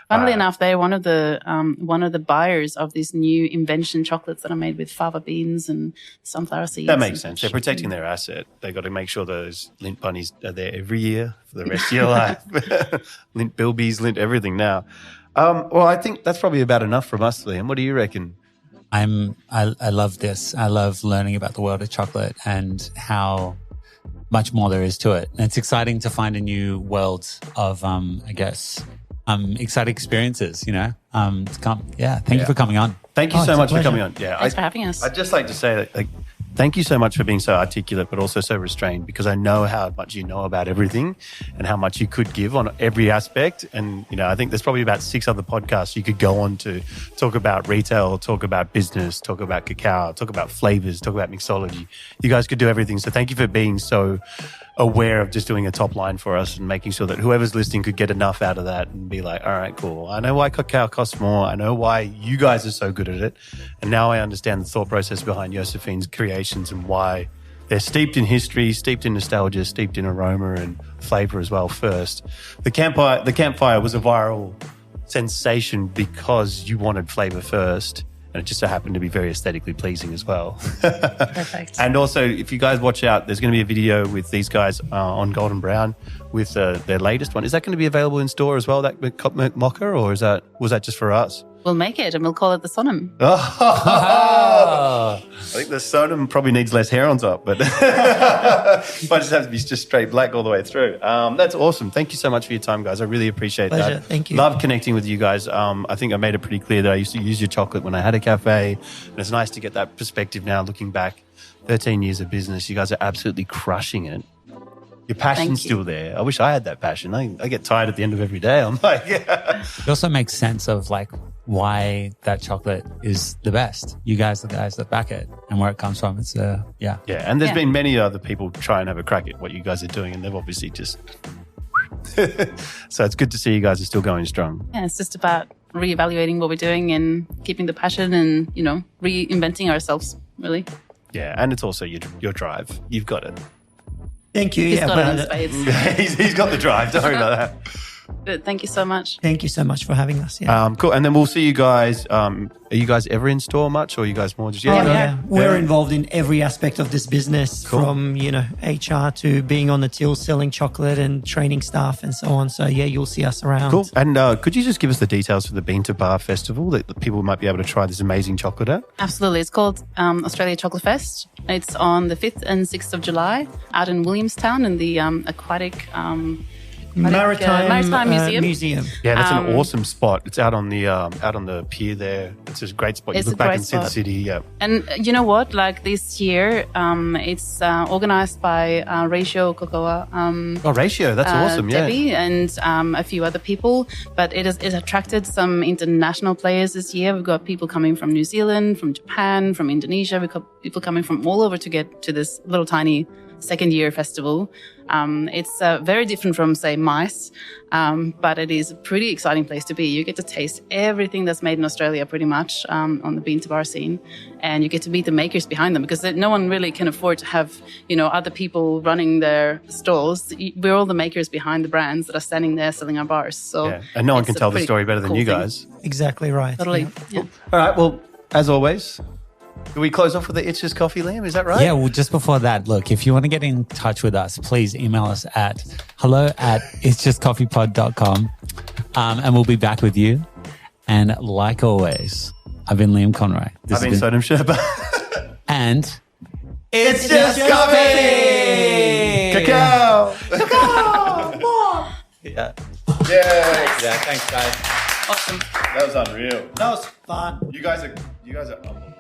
Funnily enough, they're one of the buyers of these new invention chocolates that are made with fava beans and sunflower seeds.
That makes sense. They're protecting their asset. They've got to make sure those Lindt bunnies are there every year for the rest of your life. Lindt bilbies, Lindt everything now. Well, I think that's probably about enough from us, Liam. What do you reckon?
I love this. I love learning about the world of chocolate and how much more there is to it. And it's exciting to find a new world of, exciting experiences, to come. Yeah. Thank you for coming on.
Thank you so much for coming on. Yeah.
Thanks for having us.
I'd just like to say that, thank you so much for being so articulate, but also so restrained, because I know how much you know about everything and how much you could give on every aspect. And, I think there's probably about 6 other podcasts you could go on to talk about retail, talk about business, talk about cacao, talk about flavors, talk about mixology. You guys could do everything. So thank you for being so aware of just doing a top line for us and making sure that whoever's listening could get enough out of that and be like, all right, cool. I know why cacao costs more. I know why you guys are so good at it. And now I understand the thought process behind Josephin's creations and why they're steeped in history, steeped in nostalgia, steeped in aroma and flavor as well first. The campfire was a viral sensation because you wanted flavor first. And it just so happened to be very aesthetically pleasing as well.
Perfect.
And also, if you guys watch out, there's going to be a video with these guys on Golden Brown with their latest one. Is that going to be available in store as well, that mocha, or was that just for us?
We'll make it and we'll call it the Sonum.
I think the Sonum probably needs less hair on top, but it might just have to be just straight black all the way through. That's awesome. Thank you so much for your time, guys. I really appreciate
Pleasure.
that.
Thank you.
Love connecting with you guys. I think I made it pretty clear that I used to use your chocolate when I had a cafe, and it's nice to get that perspective now looking back. 13 years of business, you guys are absolutely crushing it. Your passion's still there. I wish I had that passion. I get tired at the end of every day. I'm like, yeah.
It also makes sense of why that chocolate is the best. You guys are the guys that back it and where it comes from. It's
Yeah, and there's been many other people try and have a crack at what you guys are doing, and they've obviously just So it's good to see you guys are still going strong.
Yeah, it's just about reevaluating what we're doing and keeping the passion and, reinventing ourselves, really.
Yeah, and it's also your drive. You've got it.
Thank you.
He's
Yeah,
got it in spades.
He's got the drive. Don't worry about that.
But thank you so much.
Thank you so much for having us. Yeah.
Cool. And then we'll see you guys. Are you guys ever in store much, or are you guys more just
We're involved in every aspect of this business, from HR to being on the till, selling chocolate, and training staff, and so on. So you'll see us around.
Cool. And could you just give us the details for the Bean to Bar Festival that people might be able to try this amazing chocolate at?
Absolutely. It's called Australia Chocolate Fest. It's on the 5th and 6th of July out in Williamstown in the aquatic Maritime Museum.
Yeah, that's an awesome spot. It's out on the pier there. It's a great spot. You look back and see the city. Yeah.
And you know what? Like this year, it's organized by Ratio Cocoa.
Ratio. That's awesome. Yeah.
Debbie and a few other people. But it attracted some international players this year. We've got people coming from New Zealand, from Japan, from Indonesia. We've got people coming from all over to get to this little tiny second-year festival. It's very different from, say, MICE, but it is a pretty exciting place to be. You get to taste everything that's made in Australia pretty much on the bean to bar scene, and you get to meet the makers behind them, because no one really can afford to have other people running their stalls. We're all the makers behind the brands that are standing there selling our bars. So
and no one can tell the story better than you guys.
Exactly right.
Totally. Yeah.
All right. Well, as always, do we close off with the It's Just Coffee, Liam? Is that right?
Yeah, well, just before that, look, if you want to get in touch with us, please email us at hello@itsjustcoffeepod.com, and we'll be back with you. And like always, I've been Liam Conroy.
I've been Sodom Sherpa.
And
it's just coffee! Cacao!
Cacao! Mom!
Yeah.
Yeah.
Yeah, thanks, guys.
Awesome.
That was unreal.
That was fun.
You guys are unbelievable.